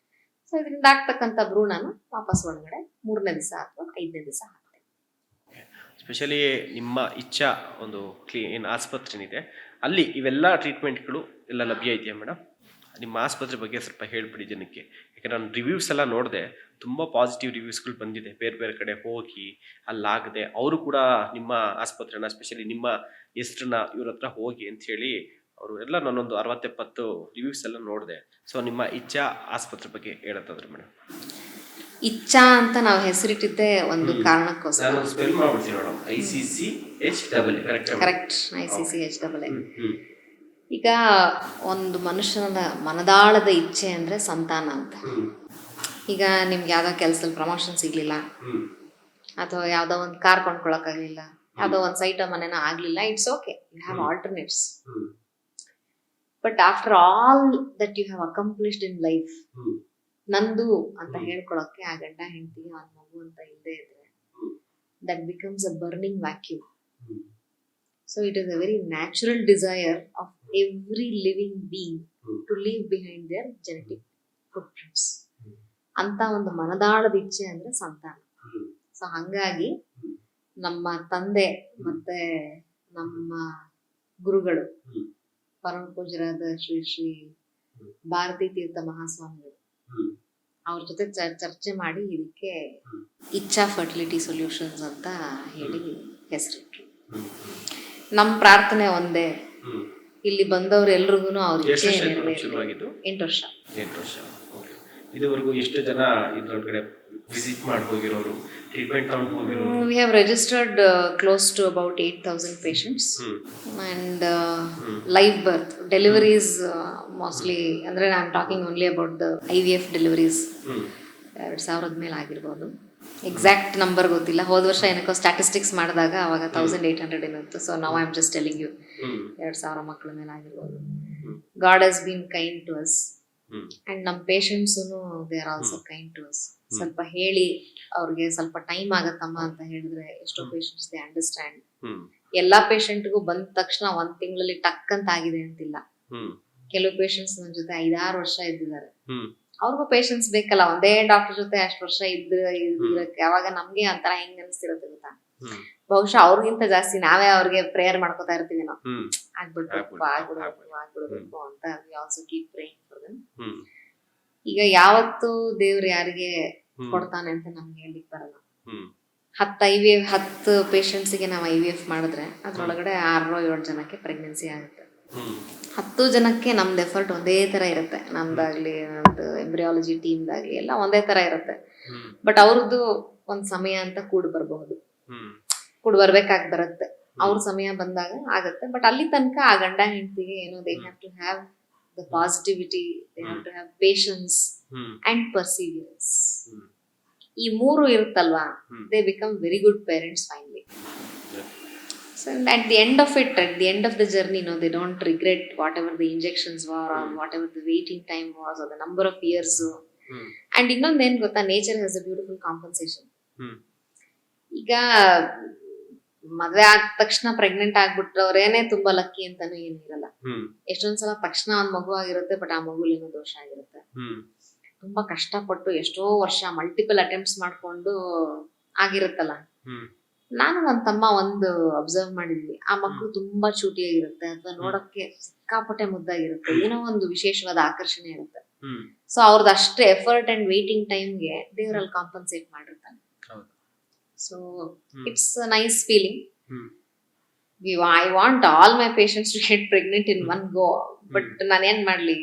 S2: ಸೊ ಇದರಿಂದ ಆಗ್ತಕ್ಕಂಥ ಭ್ರೂಣನ ವಾಪಸ್ ಒಳಗಡೆ 3ನೇ ದಿವಸ ಅಥವಾ 5ನೇ ದಿವಸ ಹಾಕ್ತಾರೆ.
S1: ಸ್ಪೆಷಲಿ ನಿಮ್ಮ ಇಚ್ಛಾ ಒಂದು ಏನು ಆಸ್ಪತ್ರೆ ಏನಿದೆ ಅಲ್ಲಿ ಇವೆಲ್ಲ ಟ್ರೀಟ್ಮೆಂಟ್ಗಳು ಎಲ್ಲ ಲಭ್ಯ ಇದೆಯಾ ಮೇಡಮ್? ನಿಮ್ಮ ಆಸ್ಪತ್ರೆ ಬಗ್ಗೆ ಸ್ವಲ್ಪ ಹೇಳ್ಬಿಡಿ ಜನಕ್ಕೆ. ಯಾಕಂದರೆ ನಾನು ರಿವ್ಯೂಸ್ ಎಲ್ಲ ನೋಡಿದೆ, ತುಂಬ ಪಾಸಿಟಿವ್ ರಿವ್ಯೂಸ್ಗಳು ಬಂದಿದೆ. ಬೇರೆ ಬೇರೆ ಕಡೆ ಹೋಗಿ ಅಲ್ಲಾಗದೆ ಅವರು ಕೂಡ ನಿಮ್ಮ ಆಸ್ಪತ್ರೆನ, ಸ್ಪೆಷಲಿ ನಿಮ್ಮ ಹೆಸ್ರನ್ನ ಇವ್ರ ಹತ್ರ ಹೋಗಿ ಅಂಥೇಳಿ ಅವರು ಎಲ್ಲ ನಾನೊಂದು 60-70 ರಿವ್ಯೂಸ್ ಎಲ್ಲ ನೋಡಿದೆ. ಸೊ ನಿಮ್ಮ ಇಚ್ಛಾ ಆಸ್ಪತ್ರೆ ಬಗ್ಗೆ ಹೇಳತ್ತಂದ್ರೆ ಮೇಡಮ್.
S2: ಇಚ್ಛಾ ಅಂತ ನಾವು ಹೆಸರಿಟ್ಟಿದ್ದೆ ಒಂದು ಕಾರಣಕ್ಕೋಸ್ಕರ. Correct, ICCHAA. ಈಗ ಒಂದು ಮನುಷ್ಯನ ಮನದಾಳದ ಇಚ್ಛೆ ಅಂದ್ರೆ ಸಂತಾನ ಅಂತ. ಈಗ ನಿಮ್ಗೆ ಯಾವ್ದೋ ಕೆಲಸದಲ್ಲಿ ಪ್ರಮೋಷನ್ ಸಿಗ್ಲಿಲ್ಲ, ಅಥವಾ ಯಾವ್ದೋ ಒಂದು ಕಾರ್ ಕೊಂಡ್ಕೊಳಕ್ಕಾಗ್ಲಿಲ್ಲ, ಯಾವ್ದೋ ಒಂದು ಸೈಟ್ ಮನೆನ ಆಗ್ಲಿಲ್ಲ, it's okay, you have alternates. But after all that you have accomplished in life, ನಂದು ಅಂತ ಹೇಳ್ಕೊಳಕ್ಕೆ ಆ ಗಂಡ ಹೆಂಡತಿಗೆ ಒಂದ್ ಮಗು ಅಂತ ಇಲ್ಲದೆ ಇದ್ರೆ that becomes a burning vacuum. So it is a very natural desire of every living being to leave behind their genetic footprints ಅಂತ ಒಂದು ಮನದಾಳದ ಇಚ್ಛೆ ಅಂದ್ರೆ ಸಂತಾನ. ಸೊ ಹಂಗಾಗಿ ನಮ್ಮ ತಂದೆ ಮತ್ತೆ ನಮ್ಮ ಗುರುಗಳು ಪರಮ ಪೂಜ್ಯರಾದ ಶ್ರೀ ಶ್ರೀ ಭಾರತೀ ತೀರ್ಥ ಮಹಾಸ್ವಾಮಿಗಳು ಅವ್ರ ಜೊತೆ ಚರ್ಚೆ ಮಾಡಿ ಇದಕ್ಕೆ ಇಚ್ಛಾ ಫರ್ಟಿಲಿಟಿ ಸೊಲ್ಯೂಷನ್ಸ್ ಅಂತ ಹೇಳಿ ಹೆಸರಿಟ್ರು. ನಮ್ಮ ಪ್ರಾರ್ಥನೆ ಒಂದೇ, ಇಲ್ಲಿ ಬಂದವ್ರು ಎಲ್ರಿಗೂ ಅವ್ರ ಇಚ್ಛೆ ನೆರವೇರಲಿ. 8 ವರ್ಷ.
S1: ಇದುವರೆಗೂ ಎಷ್ಟು ಜನ ಇದ್ರೊಳಗಡೆ ವಿಸಿಟ್ ಮಾಡಿ ಹೋಗಿರೋರು, ಟ್ರೀಟ್ಮೆಂಟ್ ತಗೊಂಡು ಹೋಗಿರೋರು?
S2: We have registered close to about 8,000 patients and live birth deliveries mostly ಅಂದ್ರೆ I am talking only about the IVF deliveries 2,000 ಮೇಲೆ ಆಗಿರ್ಬೋದು. ಎಕ್ಸಾಕ್ಟ್ ನಂಬರ್ ಗೊತ್ತಿಲ್ಲ. ಹೋದ ವರ್ಷ ಏನಕ್ಕೋ ಸ್ಟ್ಯಾಟಿಸ್ಟಿಕ್ಸ್ ಮಾಡಿದಾಗ ಅವಾಗ 1,800 ಏನಿತ್ತು. ಸೊ ನಾವು I am just telling you 2,000 ಮಕ್ಕಳ ಮೇಲೆ ಆಗಿರ್ಬೋದು. God has been kind to us and ನಮ್ಮ patients they are also kind to us. ಸ್ವಲ್ಪ ಹೇಳಿ ಅವ್ರಿಗೆ ಸ್ವಲ್ಪ ಟೈಮ್ ಆಗತ್ತಮ್ಮ ಅಂತ ಹೇಳಿದ್ರೆ ಎಷ್ಟೋ ಪೇಷಂಟ್ಸ್ ದೇ ಅಂಡರ್ಸ್ಟ್ಯಾಂಡ್. ಎಲ್ಲಾ ಪೇಷಂಟ್ಗೂ ಬಂದ ತಕ್ಷಣ 1 ತಿಂಗಳಲ್ಲಿ ಟಕ್ ಅಂತ ಆಗಿದೆ ಅಂತಿಲ್ಲ. ಕೆಲವು ಪೇಷಂಟ್ಸ್ ನನ್ನ ಜೊತೆ 5-6 ವರ್ಷ ಇದ್ದಿದ್ದಾರೆ. ಅವ್ರಿಗೂ ಪೇಷನ್ಸ್ ಬೇಕಲ್ಲ, ಒಂದೇ ಡಾಕ್ಟರ್ ಜೊತೆ ಅಷ್ಟು ವರ್ಷ ಇರಕ್ಕೆ. ಅವಾಗ ನಮ್ಗೆ ಒಂಥರ ಹೆಂಗ್ ಅನಿಸ್ತಿರುತ್ತೆ ಗೊತ್ತಾ, ಬಹುಶಃ ಅವ್ರಿಗಿಂತ ಜಾಸ್ತಿ ನಾವೇ ಅವ್ರಿಗೆ ಪ್ರೇಯರ್ ಮಾಡ್ಕೋತಾ ಇರ್ತೀವಿ ನಾವು, ಆಗ್ಬಿಡ್ಬೇಕು ಅಂತ. We also keep praying for them. ಈಗ ಯಾವತ್ತು ದೇವ್ರು ಯಾರಿಗೆ ಕೊಡ್ತಾನೆ ಅಂತ ನಮ್ಗೆ ಹೇಳಿಕ್ ಬರಲ್ಲ. 10 ಪೇಷಂಟ್ಸ್ಗೆ ನಾವು IVF ಮಾಡಿದ್ರೆ ಅದ್ರೊಳಗಡೆ 6-7 ಜನಕ್ಕೆ ಪ್ರೆಗ್ನೆನ್ಸಿ ಆಗುತ್ತೆ. 10 ಜನಕ್ಕೆ ನಮ್ದು ಎಫರ್ಟ್ ಒಂದೇ ತರ ಇರುತ್ತೆ. ನಮ್ದಾಗ್ಲಿ ನಮ್ದು ಎಂಬ್ರಿಯಾಲಜಿ ಟೀಮ್ದಾಗ್ಲಿ ಎಲ್ಲ ಒಂದೇ ತರ ಇರುತ್ತೆ. ಬಟ್ ಅವ್ರದ್ದು ಒಂದ್ ಸಮಯ ಅಂತ ಕೂಡ್ ಬರ್ಬೇಕಾಗಿ ಬರುತ್ತೆ. ಅವ್ರ ಸಮಯ ಬಂದಾಗ ಆಗತ್ತೆ. ಬಟ್ ಅಲ್ಲಿ ತನಕ ಆ ಗಂಡ ಹೆಂಡತಿಗೆ ಏನೋ they have to have the positivity, they have to have patience and perseverance. ಈ 3 ಇರುತ್ತಲ್ವಾ, they become very good parents finally. So at the end of it, at the end of the journey, they don't regret whatever the injections were or whatever the waiting time was or the number of years. And ಇನ್ನೊಂದು ಏನ್ ಗೊತ್ತಾ, nature has a beautiful compensation. ಈಗ ಮದ್ವೆ ಆದ ತಕ್ಷಣ pregnant ಆಗ್ಬಿಟ್ರವ್ರೇನೆ ತುಂಬಾ lucky ಅಂತಾನು ಏನಿರಲ್ಲ. ಎಷ್ಟೊಂದ್ಸಲ ತಕ್ಷಣ ಒಂದ್ ಮಗು ಆಗಿರುತ್ತೆ, ಬಟ್ ಆ ಮಗುಲೇನೋ ದೋಷ ಆಗಿರುತ್ತೆ. ತುಂಬಾ ಕಷ್ಟಪಟ್ಟು ಎಷ್ಟೋ ವರ್ಷ ಮಲ್ಟಿಪಲ್ ಅಟೆಂಪ್ಟ್ಸ್ ಮಾಡ್ಕೊಂಡು ಆಗಿರುತ್ತಲ್ಲ. ನಾನು ನನ್ನ ತಮ್ಮ ಒಂದು ಅಬ್ಸರ್ವ್ ಮಾಡಿದ್ವಿ, ಆ ಮಕ್ಕಳು ತುಂಬಾ ಚೂಟಿಯಾಗಿರುತ್ತೆ ಅಥವಾ ನೋಡಕ್ಕೆ ಸಿಕ್ಕಾಪಟ್ಟೆ ಮುದ್ದಾಗಿರುತ್ತೆ, ಏನೋ ಒಂದು ವಿಶೇಷವಾದ ಆಕರ್ಷಣೆ ಇರುತ್ತೆ. ಸೊ ಅವ್ರದ್ದು ಅಷ್ಟೇ ಎಫರ್ಟ್ ಅಂಡ್ ವೇಟಿಂಗ್ ಟೈಮ್ಗೆ ದೇವರಲ್ಲಿ ಕಾಂಪನ್ಸೇಟ್ ಮಾಡಿರ್ತಾನೆ. So it's a nice feeling. I want all my patients to get pregnant in one go, but ನಾನೇನ್ ಮಾಡ್ಲಿ,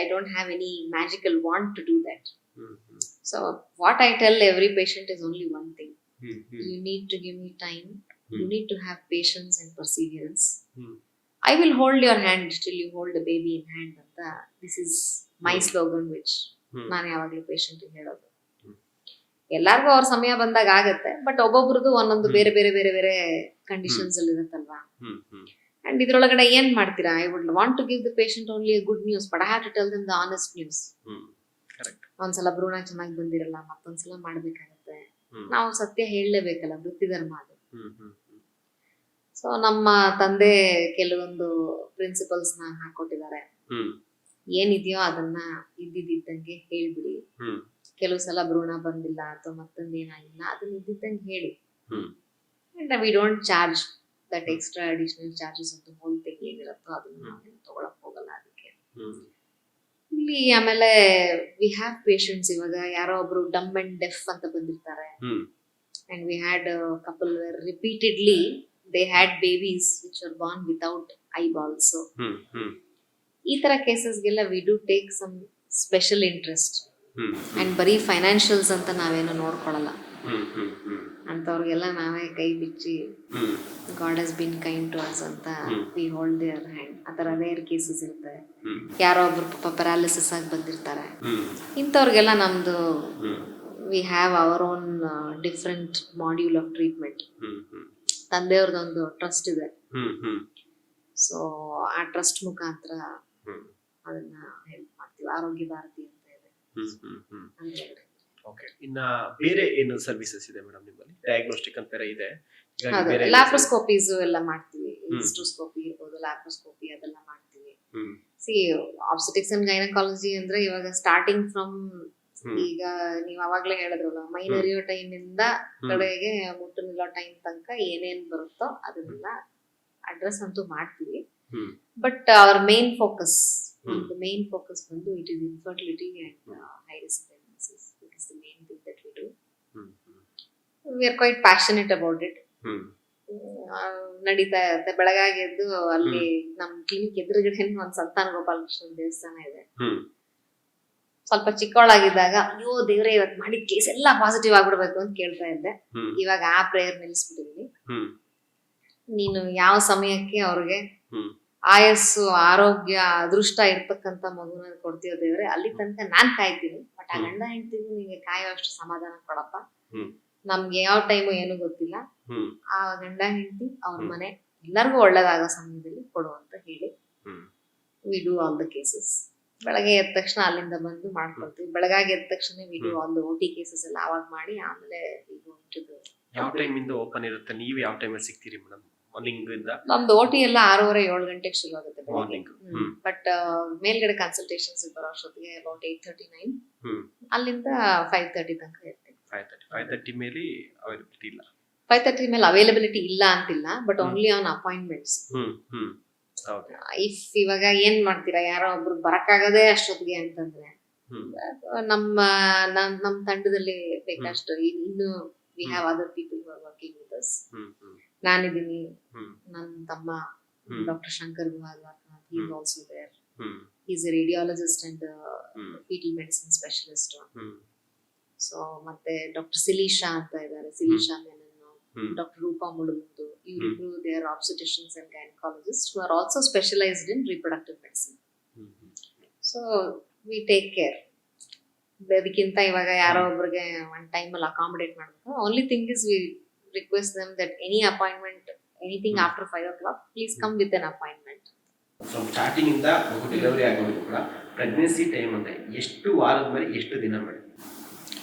S2: I don't have any magical wand to do that. So what I tell every patient is only one thing. You need to give me time. You need to have patience and perseverance. I will hold your hand till you hold the baby in hand. This is my slogan, which ನಾನು ಯಾವಾಗಲೂ patient ಹೇಳೋದು. ಎಲ್ಲಾರ್ಗೂ ಅವ್ರ ಸಮಯ ಬಂದಾಗ ಆಗತ್ತೆ, but ಒಬ್ಬೊಬ್ರದ್ದು ಒಂದೊಂದು ಬೇರೆ ಬೇರೆ ಬೇರೆ ಬೇರೆ ಕಂಡೀಷನ್ಸ್ ಅಲ್ಲಿ ಇರುತ್ತಲ್ವಾ. ಅಂಡ್ ಇದ್ರೊಳಗಡೆ ಏನ್ ಮಾಡ್ತೀರಾ, I would want to give the patient only a good news, but I have to tell them the honest news. ಒಂದ್ಸಲ ಭ್ರೂಣ ಚೆನ್ನಾಗಿ ಬಂದಿರಲ್ಲ, ಮತ್ತೊಂದ್ಸಲ ಮಾಡ್ಬೇಕಾಗತ್ತೆ. ನಾವು ಸತ್ಯ ಹೇಳಲೇಬೇಕಲ್ಲ, ವೃತ್ತಿ ಧರ್ಮ ಅದು. ಸೊ ನಮ್ಮ ತಂದೆ ಕೆಲವೊಂದು ಪ್ರಿನ್ಸಿಪಲ್ಸ್ ನ ಹಾಕೊಟ್ಟಿದ್ದಾರೆ. ಏನಿದೆಯೋ ಅದನ್ನ ಇದ್ದಿದ್ದಂಗೆ ಹೇಳ್ಬಿಡಿ. ಕೆಲವು ಸಲ ಭ್ರೂಣ ಬಂದಿಲ್ಲ ಅಥವಾ ಮತ್ತೊಂದು ಏನಾಗಿಲ್ಲ, ಅದನ್ನ ಇದ್ದಿದ್ದಂಗೆ ಹೇಳಿ. And we don't charge that extra additional charges ಅಂತ ಹೋಲ್ತೆಗೆ ಏನಿರುತ್ತೋ ಅದನ್ನ ನಾವೇನು ತಗೊಳಕ್ ಹೋಗಲ್ಲ ಅದಕ್ಕೆ. ಇಲ್ಲಿ ಆಮೇಲೆ ವಿ ಹ್ಯಾವ್ ಪೇಷಂಟ್ಸ್, ಇವಾಗ ಯಾರೋ ಒಬ್ರು ಡಮ್ ಅಂಡ್ ಡೆಫ್ ಅಂತ ಬಂದಿರ್ತಾರೆ. And we had couple where repeatedly they had babies which are born without eyeballs. ಈ ತರ ಕೇಸಸ್ಗೆಲ್ಲ we do take some special interest. And ಬರೀ ಫೈನಾನ್ಷಿಯಲ್ಸ್ ಅಂತ ನಾವೇನು ನೋಡ್ಕೊಳಲ್ಲ. ಅಂತವ್ರಿಗೆಲ್ಲ ನಾವೇ ಕೈ ಬಿಚ್ಚಿ God has been kind to us ಅಂತ ವಿ ಹೋಲ್ಡ್ ದೇರ್ ಹ್ಯಾಂಡ್. ಆ ಥರ ರೇರ್ ಕೇಸಸ್ ಇರ್ತವೆ. ಯಾರೋ ಒಬ್ರು ಪಾಪ ಪ್ಯಾರಾಲಿಸಿಸ್ ಆಗಿ ಬಂದಿರ್ತಾರೆ. ಇಂಥವ್ರಿಗೆಲ್ಲ ನಮ್ದು we have our own different module of treatment. ತಂದೆಯವ್ರದೊಂದು ಟ್ರಸ್ಟ್ ಇದೆ. ಸೊ ಆ ಟ್ರಸ್ಟ್ ಮುಖಾಂತರ ಅದನ್ನ ಹೆಲ್ಪ್ ಮಾಡ್ತೀವಿ. ಆರೋಗ್ಯ ಭಾರತಿ ಅಂತ ಇದೆ.
S1: ಓಕೆ. ಇನ್ನ ಬೇರೆ ಏನು ಸರ್ವಿಸಸ್ ಇದೆ ಮೇಡಮ್ ನಿಮ್ಮಲ್ಲಿ? ಡಯಾಗ್ನೋಸ್ಟಿಕ್ ಅಂತ ಇದೆ, ಹೀಗಾಗಿ
S2: ಹೌದು,
S1: ಬೇರೆ
S2: ಲ್ಯಾಪ್ರೋಸ್ಕೋಪೀಸ್ ಎಲ್ಲ ಮಾಡ್ತೀವಿ.
S1: ಹ್ಮ್.
S2: ಹಿಸ್ಟೋಸ್ಕೋಪಿ ಇರ್ಬೋದು, ಲ್ಯಾಪ್ರೋಸ್ಕೋಪಿ ಅದೆಲ್ಲ ಮಾಡ್ತೀವಿ.
S1: ಹ್ಮ್.
S2: ಸಿ ಆಬ್ಸ್ಟೆಟಿಕ್ಸ್ ಅಂಡ್ ಗೈನಕಾಲಜಿ ಅಂದ್ರೆ ಇವಾಗ ಸ್ಟಾರ್ಟಿಂಗ್ ಫ್ರಮ್
S1: ಹ್ಮ್.
S2: ಈಗ ನೀವ್ ಅವಾಗ್ಲೇ ಹೇಳಿದ್ರಲ್ಲ, ಮೈನರಿಯೋ ಟೈಮ್ ಇಂದ ಕಡೆಗೆ ಮುಟ್ಟು ನಿಲ್ಲೋ ಟೈಮ್ ತನಕ ಏನೇನ್ ಬರುತ್ತೋ ಅದನ್ನೆಲ್ಲ ಅಡ್ರೆಸ್ ಅಂತೂ ಮಾಡ್ತೀವಿ.
S1: Hmm.
S2: But our main focus
S1: hmm.
S2: Main focus ಬಂದು it is infertility and high risk pregnancies. It is the main thing that we do.
S1: Hmm.
S2: We are quite passionate about it.
S1: Hmm.
S2: ನಡೀತಾ ಇರುತ್ತೆ. ಬೆಳಗಾಗಿ ಎದ್ದು ಅಲ್ಲಿ ನಮ್ clinic ಎದುರುಗಡೆ ಒಂದ್ ಸಂತಾನ ಗೋಪಾಲಕೃಷ್ಣ ದೇವಸ್ಥಾನ ಇದೆ.
S1: ಹ್ಮ್.
S2: ಸ್ವಲ್ಪ ಚಿಕ್ಕವಳಾಗಿದ್ದಾಗ ಅಯ್ಯೋ ದೇವ್ರೆ ಇವತ್ ಮಾಡಿದ ಕೇಸ್ ಎಲ್ಲ ಪಾಸಿಟಿವ್ ಆಗ್ಬಿಡ್ಬೇಕು ಅಂತ ಕೇಳ್ತಾ ಇದ್ದೆ.
S1: ಹ್ಮ್.
S2: ಇವಾಗ ಆ ಪ್ರೇಯರ್ ನಿಲ್ಲಿಸ್ಬಿಟ್ಟಿದೀನಿ.
S1: ಹ್ಮ್.
S2: ನೀನು ಯಾವ ಸಮಯಕ್ಕೆ ಅವ್ರಿಗೆ
S1: ಹ್ಮ್.
S2: ಆಯಸ್ಸು, ಆರೋಗ್ಯ, ಅದೃಷ್ಟ ಇರ್ತಕ್ಕಂತ ಮಗುನ ಕೊಡ್ತೀಯೋ ದೇವ್ರೆ, ಅಲ್ಲಿ ತನಕ ನಾನ್ ಕಾಯ್ತೀನಿ. ಬಟ್ ಆ ಗಂಡ ಹೆಂಡ್ತಿಗೂ ನಿಂಗೆ ಕಾಯೋ ಅಷ್ಟು ಸಮಾಧಾನ ಕೊಡಪ್ಪ.
S1: ಹ್ಮ್.
S2: ನಮ್ಗೆ ಯಾವ ಟೈಮು ಏನು ಗೊತ್ತಿಲ್ಲ.
S1: ಹ್ಮ್.
S2: ಆ ಗಂಡ ಹೆಂಡತಿ ಅವ್ರ ಮನೆ ಎಲ್ಲರಿಗೂ ಒಳ್ಳೇದಾಗೋ ಸಮಯದಲ್ಲಿ ಕೊಡು ಅಂತ ಹೇಳಿ
S1: hmm.
S2: We do all the cases. ಬೆಳಗ್ಗೆ ಎದ್ದ ತಕ್ಷಣ ಅಲ್ಲಿಂದ ಬಂದು ಮಾಡ್ಕೊಳ್ತೀವಿ. ಬೆಳಗಾಗಿ ಎದ್ದ ತಕ್ಷಣ we do all the OT cases ಎಲ್ಲ ಅವಾಗ ಮಾಡಿ ಆಮೇಲೆ
S1: ಯಾವ ಟೈಮ್ ಇಂದ ಓಪನ್ ಇರುತ್ತೆ? ನೀವು ಯಾವ ಟೈಮಲ್ಲಿ ಸಿಗ್ತೀರಿ ಮೇಡಮ್? ಮಾರ್ನಿಂಗ್ ಇಂದ?
S2: ನಮ್ದು OT ಎಲ್ಲ 6:30-7 ಗಂಟೆಗೆ ಶುರು ಆಗುತ್ತೆ
S1: ಮಾರ್ನಿಂಗ್.
S2: ಬಟ್ ಮೇಲ್ಗಡೆ ಕನ್ಸಲ್ಟೇಷನ್ಸ್ ಬರೋ ಅಷ್ಟೊತ್ತಿಗೆ ಅಬೌಟ್ 8:39.
S1: ಹ್ಮ್.
S2: ಅಲ್ಲಿಂದ 5:30 ತನಕ ಇರ್ತೀವಿ.
S1: 5:30 ಮೇಲೆ ಅವೈಲಬಿಲಿಟಿ ಇಲ್ಲ?
S2: 5:30 ಮೇಲೆ ಅವೈಲಬಿಲಿಟಿ ಇಲ್ಲ ಅಂತಿಲ್ಲ, but only on appointments.
S1: Hmm. Hmm. Okay.
S2: If ಇವಾಗ ಏನ್ ಮಾಡ್ತೀರಾ, ಯಾರೋ ಒಬ್ರು ಬರಕ್ಕಾಗದೆ ಅಷ್ಟೊತ್ತಿಗೆ ಅಂತಂದ್ರೆ
S1: ಹ್ಮ್.
S2: ನಮ್ಮ ತಂಡದಲ್ಲಿ ಬೇಕಷ್ಟು ಇನ್ನು we have other people who are working with us.
S1: Hmm. Hmm.
S2: ನಾನಿದ್ದೀನಿ,
S1: ಹ್ಮ್.
S2: ನನ್ನ ತಮ್ಮ
S1: hmm.
S2: Doctor Shankar Guhalwar, he is also there.
S1: Hmm.
S2: He is a radiologist and
S1: hmm.
S2: fetal medicine specialist.
S1: Hmm.
S2: So ಮತ್ತೆ ಡಾಕ್ಟರ್ ಸಿಲೀಶಾ ಅಂತ ಇದ್ದಾರೆ, Sileesha Menon,
S1: hmm.
S2: Doctor Roopa Mulugund. ಇವರಿಬ್ರು they are obstetricians and gynaecologist who are also specialised in reproductive medicine.
S1: Hmm.
S2: So we take care. ಅದಕ್ಕಿಂತ ಇವಾಗ ಯಾರೋ ಒಬ್ರಿಗೆ one ಟೈಮಲ್ಲಿ accommodate ಮಾಡಬೇಕು. Only thing is V request them that any appointment, anything after 5 o'clock, please come with an appointment.
S1: So starting ಇಂದ ಮಗು delivery ಆಗೋದು ಕೂಡ ಪ್ರೆಗ್ನೆನ್ಸಿ ಟೈಮ್ ಅಂದ್ರೆ ಎಷ್ಟು ವಾರದ ಮೇಲೆ ಎಷ್ಟು ದಿನ ಮೇಡಮ್?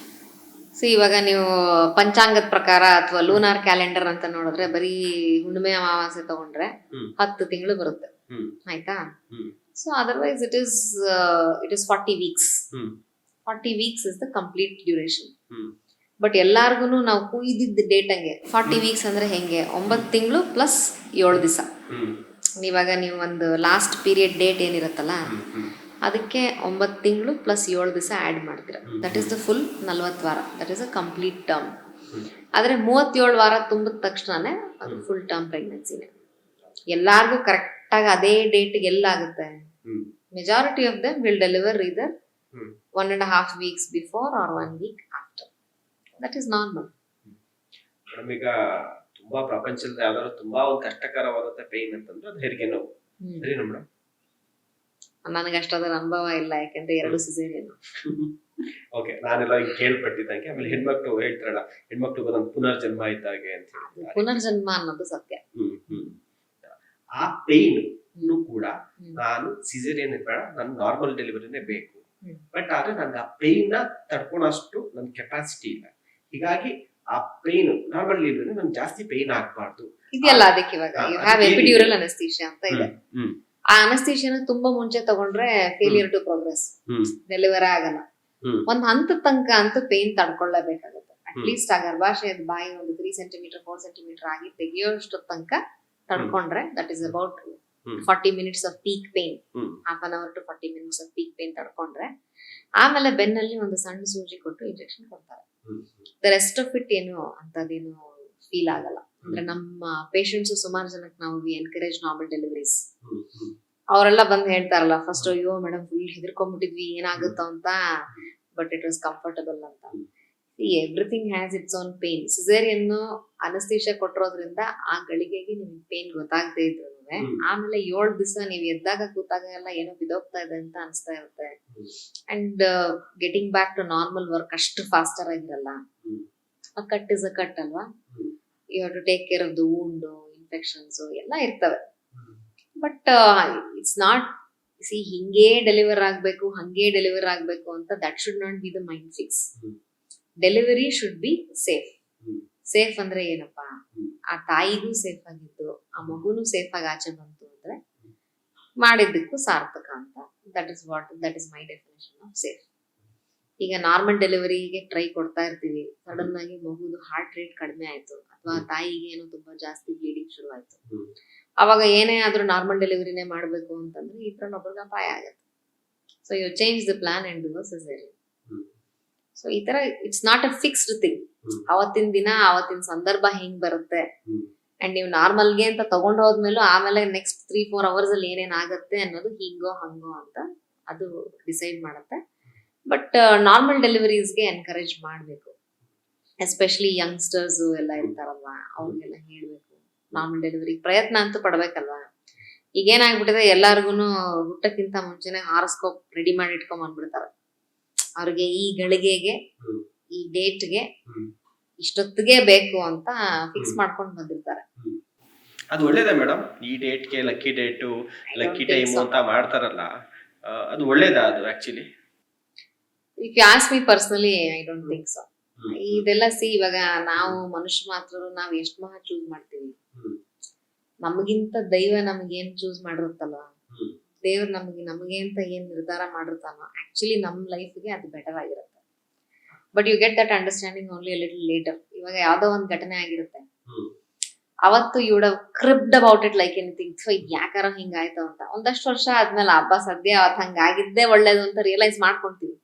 S2: ಸೊ ಇವಾಗ ನೀವು ಪಂಚಾಂಗದ ಪ್ರಕಾರ ಅಥವಾ ಲೂನಾರ್ ಕ್ಯಾಲೆಂಡರ್ ಅಂತ ನೋಡಿದ್ರೆ ಬರೀ ಹುಣ್ಣಿಮೆ ಅಮಾವಾಸ್ಯೆ ತಗೊಂಡ್ರೆ 10 ತಿಂಗಳು ಬರುತ್ತೆ. ಆಯ್ತಾ? So otherwise it is 40 weeks. 40 weeks is the complete duration. But ಎಲ್ಲಾರ್ಗು ನಾವು ಕುಯ್ದಿದ್ದ ಡೇಟ್ ಹಂಗೆ 40 weeks ಅಂದ್ರೆ ಹೆಂಗೆ, 9 ತಿಂಗಳು ಪ್ಲಸ್ 7 ದಿವಸ. ಇವಾಗ ನೀವು ಒಂದು ಲಾಸ್ಟ್ ಪೀರಿಯಡ್ ಡೇಟ್ ಏನಿರುತ್ತಲ್ಲ ಅದಕ್ಕೆ 9 ತಿಂಗಳು ಪ್ಲಸ್ 7 ದಿವಸ ಆ್ಯಡ್ ಮಾಡ್ತೀರ. ದಟ್ ಈಸ್ ದ ಫುಲ್ 40 ವಾರ. That is a complete term. ಆದರೆ 37 ವಾರ ತುಂಬಿದ ತಕ್ಷಣನೇ ಅದು ಫುಲ್ ಟರ್ಮ್ ಪ್ರೆಗ್ನೆನ್ಸಿನೇ. ಎಲ್ಲಾರ್ಗೂ ಕರೆಕ್ಟಾಗಿ ಅದೇ ಡೇಟ್ಗೆ ಎಲ್ಲಾಗುತ್ತೆ. Majority of them will deliver either 1.5 weeks before or 1 week after. That is normal.
S1: Madam, ಈಗ ತುಂಬಾ ಪ್ರಪಂಚದಲ್ಲಿ ಯಾವ್ದಾದ್ರು ತುಂಬಾ ಒಂದು ಕಷ್ಟಕರವಾದಂತ ಪೇನ್ ಅಂತಂದ್ರೆ ಅದು ಹೆರಿಗೆ ನೋವು. ಸರಿನಾ ಮೇಡಮ್?
S2: ನನಗೆ ಅಷ್ಟಾದ್ರ ಅನುಭವ ಇಲ್ಲ, ಯಾಕಂದ್ರೆ 2 ಸಿಸೇರಿಯನ್.
S1: ಓಕೆ, ನಾನೆಲ್ಲ ಈಗ ಕೇಳ್ಪಟ್ಟಿದ್ದಂಗೆ. ಆಮೇಲೆ ಹೆಣ್ಮಕ್ಳು ಹೇಳ್ತಾರಲ್ಲ, ಹೆಣ್ಮಕ್ಳು ಒಂದು ಪುನರ್ಜನ್ಮ ಇದ್ದಾಗೆ ಅಂತ ಹೇಳಿ.
S2: ಪುನರ್ಜನ್ಮ ಅನ್ನೋದು ಸತ್ಯ.
S1: ಆ ಪೇನ್ ಕೂಡ ನಾನು ಸಿಸೇರಿಯನ್ ಬೇಡ, ನಾನು ನಾರ್ಮಲ್ ಡೆಲಿವರಿನೇ ಬೇಕು. ಬಟ್ ಆದ್ರೆ ನನ್ಗೆ ಆ ಪೇನ್ ನ ತಡ್ಕೊಳಷ್ಟು ನನ್ ಕೆಪಾಸಿಟಿ ಇಲ್ಲ. ಹೀಗಾಗಿ ಆ ಪೇನ್ ನಾರ್ಮಲ್ ಡೆಲಿವರಿ ನನ್ಗೆ ಜಾಸ್ತಿ ಪೇನ್ ಆಗ್ಬಾರ್ದು
S2: ಇದೆಯಲ್ಲ. ಅದಕ್ಕೆ ಇವಾಗ ಯು ಹ್ಯಾವ್ ಎಪಿಡ್ಯೂರಲ್ ಅನಸ್ತೇಷಿಯಾ ಅಂತ ಇದೆ. ಆ ಅನಸ್ತೇಷಿಯಾನ ತುಂಬಾ ಮುಂಚೆ ತಗೊಂಡ್ರೆ ಫೇಲಿಯರ್ ಟು ಪ್ರೋಗ್ರೆಸ್, ಡೆಲಿವರ್ ಆಗಲ್ಲ. ಒಂದ್ ಹಂತದ ತನಕ ಅಂತೂ ಪೇನ್ ತಡ್ಕೊಳ್ಳೇಬೇಕಾಗುತ್ತೆ. ಅಟ್ಲೀಸ್ಟ್ ಆ ಗರ್ಭಾಶಯದ ಬಾಯಿ ಒಂದು 3 centimeter 4 centimeter ಆಗಿ ತೆಗಿಯೋಷ್ಟು ತನಕ ತಡ್ಕೊಂಡ್ರೆ that is about 40 minutes of peak pain. half an hour to 40 minutes of peak pain ತಡ್ಕೊಂಡ್ರೆ ಆಮೇಲೆ ಬೆನ್ನಲ್ಲಿ ಒಂದು ಸಣ್ಣ ಸೂಜಿ ಕೊಟ್ಟು ಇಂಜೆಕ್ಷನ್ ಕೊಡ್ತಾರೆ. ದ ರೆಸ್ಟ್ ಆಫ್ ಇಟ್ ಏನು ಅಂತದೇನು ಫೀಲ್ ಆಗಲ್ಲ. ಅಂದ್ರೆ ನಮ್ಮ ಪೇಷಂಟ್ಸ್ ಸುಮಾರು ಜನಕ್ಕೆ ನಾವು ವಿ ಎನ್ಕರೇಜ್ ನಾರ್ಮಲ್ ಡೆಲಿವರೀಸ್. ಅವರೆಲ್ಲ ಬಂದು ಹೇಳ್ತಾರಲ್ಲ ಫಸ್ಟ್, ಅಯ್ಯೋ ಮೇಡಮ್ ಫುಲ್ ಹೆದರ್ಕೊಂಡ್ಬಿಟ್ಟಿದ್ವಿ ಏನಾಗುತ್ತೋ ಅಂತ, ಬಟ್ ಇಟ್ ವಾಸ್ ಕಂಫರ್ಟಬಲ್ ಅಂತ. Everything has its own pain. Caesarean anaesthesia ಕೊಟ್ಟಿರೋದ್ರಿಂದ ಆ ಗಳಿಗೆಗೆ ನಿಮ್ಗೆ ಪೇನ್ ಗೊತ್ತಾಗದೇ ಇದ್ರು ಆಮೇಲೆ 7 ದಿವಸ ನೀವು ಎದ್ದಾಗ ಕೂತಾಗ ಎಲ್ಲ ಏನೋ ಬಿದೋಗ್ತಾ ಇದೆ ಅಂತ ಅನ್ಸ್ತಾ ಇರುತ್ತೆ. And getting back to normal work ಅಷ್ಟು ಫಾಸ್ಟರ್ ಆಗಿರಲ್ಲ. ಆ ಕಟ್ ಇಸ್ ಅ ಕಟ್ ಅಲ್ವಾ. You have to take care of the wound, infections ಎಲ್ಲ ಇರ್ತವೆ. ಬಟ್ ಇಟ್ಸ್ ನಾಟ್ ಸಿ ಹಿಂಗೇ ಡೆಲಿವರ್ ಆಗ್ಬೇಕು ಹಂಗೇ ಡೆಲಿವರ್ ಆಗ್ಬೇಕು ಅಂತ that should not be the mind fix. Delivery should be safe. Safe ಅಂದ್ರೆ ಏನಪ್ಪಾ, ಆ ತಾಯಿಗೂ ಸೇಫ್ ಆಗಿದ್ದು ಆ ಮಗುನು ಸೇಫ್ ಆಗಿ ಆಚೆ ಬಂತು ಅಂದ್ರೆ ಮಾಡಿದ್ದಕ್ಕೂ ಸಾರ್ಥಕ ಅಂತ. That is my definition of safe. ಈಗ ನಾರ್ಮಲ್ ಡೆಲಿವರಿಗೆ ಟ್ರೈ ಕೊಡ್ತಾ ಇರ್ತೀವಿ, ಸಡನ್ ಆಗಿ ಮಗುದು ಹಾರ್ಟ್ ರೇಟ್ ಕಡಿಮೆ ಆಯ್ತು ಅಥವಾ ತಾಯಿಗೆ ಏನೋ ತುಂಬಾ ಜಾಸ್ತಿ ಬ್ಲೀಡಿಂಗ್ ಶುರು ಆಯ್ತು, ಅವಾಗ ಏನೇ ಆದ್ರೂ ನಾರ್ಮಲ್ ಡೆಲಿವರಿನೇ ಮಾಡ್ಬೇಕು ಅಂತಂದ್ರೆ ಈ ತರ ಒಬ್ಬರಿಗೆ ಅಪಾಯ ಆಗುತ್ತೆ. So you change the plan and do caesarean. So ಈ ತರ it's not a fixed thing. ಅವತ್ತಿನ ದಿನ ಅವತ್ತಿನ ಸಂದರ್ಭ ಹೆಂಗ್ ಬರುತ್ತೆ ಅಂಡ್ ನೀವು ನಾರ್ಮಲ್ಗೆ ಅಂತ ತಗೊಂಡ್ ಹೋದ್ಮೇಲೂ ಆಮೇಲೆ ನೆಕ್ಸ್ಟ್ 3-4 ಅವರ್ಸ್ ಅಲ್ಲಿ ಏನೇನ್ ಆಗತ್ತೆ ಅನ್ನೋದು ಹಿಂಗೋ ಹಂಗೋ ಅಂತ ಅದು ಡಿಸೈಡ್ ಮಾಡುತ್ತೆ. ಬಟ್ ನಾರ್ಮಲ್ ಡೆಲಿವರೀಸ್ಗೆ ಎನ್ಕರೇಜ್ ಮಾಡಬೇಕು. ಎಸ್ಪೆಷಲಿ ಯಂಗ್ಸ್ಟರ್ಸ್ ಎಲ್ಲ ಇರ್ತಾರಲ್ವಾ, ಅವ್ರಿಗೆಲ್ಲ ಹೇಳ್ಬೇಕು ನಾರ್ಮಲ್ ಡೆಲಿವರಿ ಪ್ರಯತ್ನ ಅಂತೂ ಪಡ್ಬೇಕಲ್ವಾ. ಈಗೇನಾಗ್ಬಿಟ್ಟಿದೆ, ಎಲ್ಲಾರ್ಗು ಹುಟ್ಟಕ್ಕಿಂತ ಮುಂಚೆನೆ ಹಾರೋಸ್ಕೋಪ್ ರೆಡಿ ಮಾಡಿ ಇಟ್ಕೊಂಡ್ ಬಂದ್ಬಿಡ್ತಾರೆ. ಅವ್ರಿಗೆ ಈ ಗಳಿಗೆಗೆ ಈ ಡೇಟ್ಗೆ ಇಷ್ಟೊತ್ತಿಗೆ ಬೇಕು ಅಂತ ಫಿಕ್ಸ್ ಮಾಡ್ಕೊಂಡು ಬಂದಿರ್ತಾರೆ.
S1: ಅದು ಒಳ್ಳೇದಾ ಮೇಡಮ್? ಈ ಡೇಟ್ಗೆ ಲಕ್ಕಿ ಡೇಟು ಲಕ್ಕಿ ಟೈಮ್ ಅಂತ ಮಾಡ್ತಾರಲ್ಲ, ಅದು ಒಳ್ಳೇದಾ ಅದು actually?
S2: If you ask me personally, I don't think so. ಇದೆಲ್ಲ ಇವಾಗ ನಾವು ಮನುಷ್ಯ ಮಾತ್ರ ನಾವ್ ಎಷ್ಟ್ ಮಹಾ ಚೂಸ್ ಮಾಡ್ತೀವಿ. ನಮಗಿಂತ ದೈವ ನಮಗೇನ್ ಚೂಸ್ ಮಾಡಿರುತ್ತಲ್ವ, ದೇವ್ರು ನಮಗೆ ಅಂತ ಏನ್ ನಿರ್ಧಾರ ಮಾಡಿರ್ತಾನೋ ಆಕ್ಚುಲಿ ನಮ್ ಲೈಫ್ಗೆ ಅದು ಬೆಟರ್ ಆಗಿರುತ್ತೆ. But you get that understanding only a little later. ಇವಾಗ ಯಾವ್ದೋ ಒಂದ್ ಘಟನೆ ಆಗಿರುತ್ತೆ, ಅವತ್ತು you would have cribbed about it like anything. So ಇದು ಯಾಕಾರ ಹಿಂಗಾಯ್ತು ಅಂತ ಒಂದಷ್ಟು ವರ್ಷ ಆದ್ಮೇಲೆ ಹಬ್ಬ ಸದ್ಯ ಅವತ್ತು ಹಂಗಾಗಿದ್ದೇ ಒಳ್ಳೇದು ಅಂತ ರಿಯಲೈಸ್ ಮಾಡ್ಕೊಂತೀವಿ.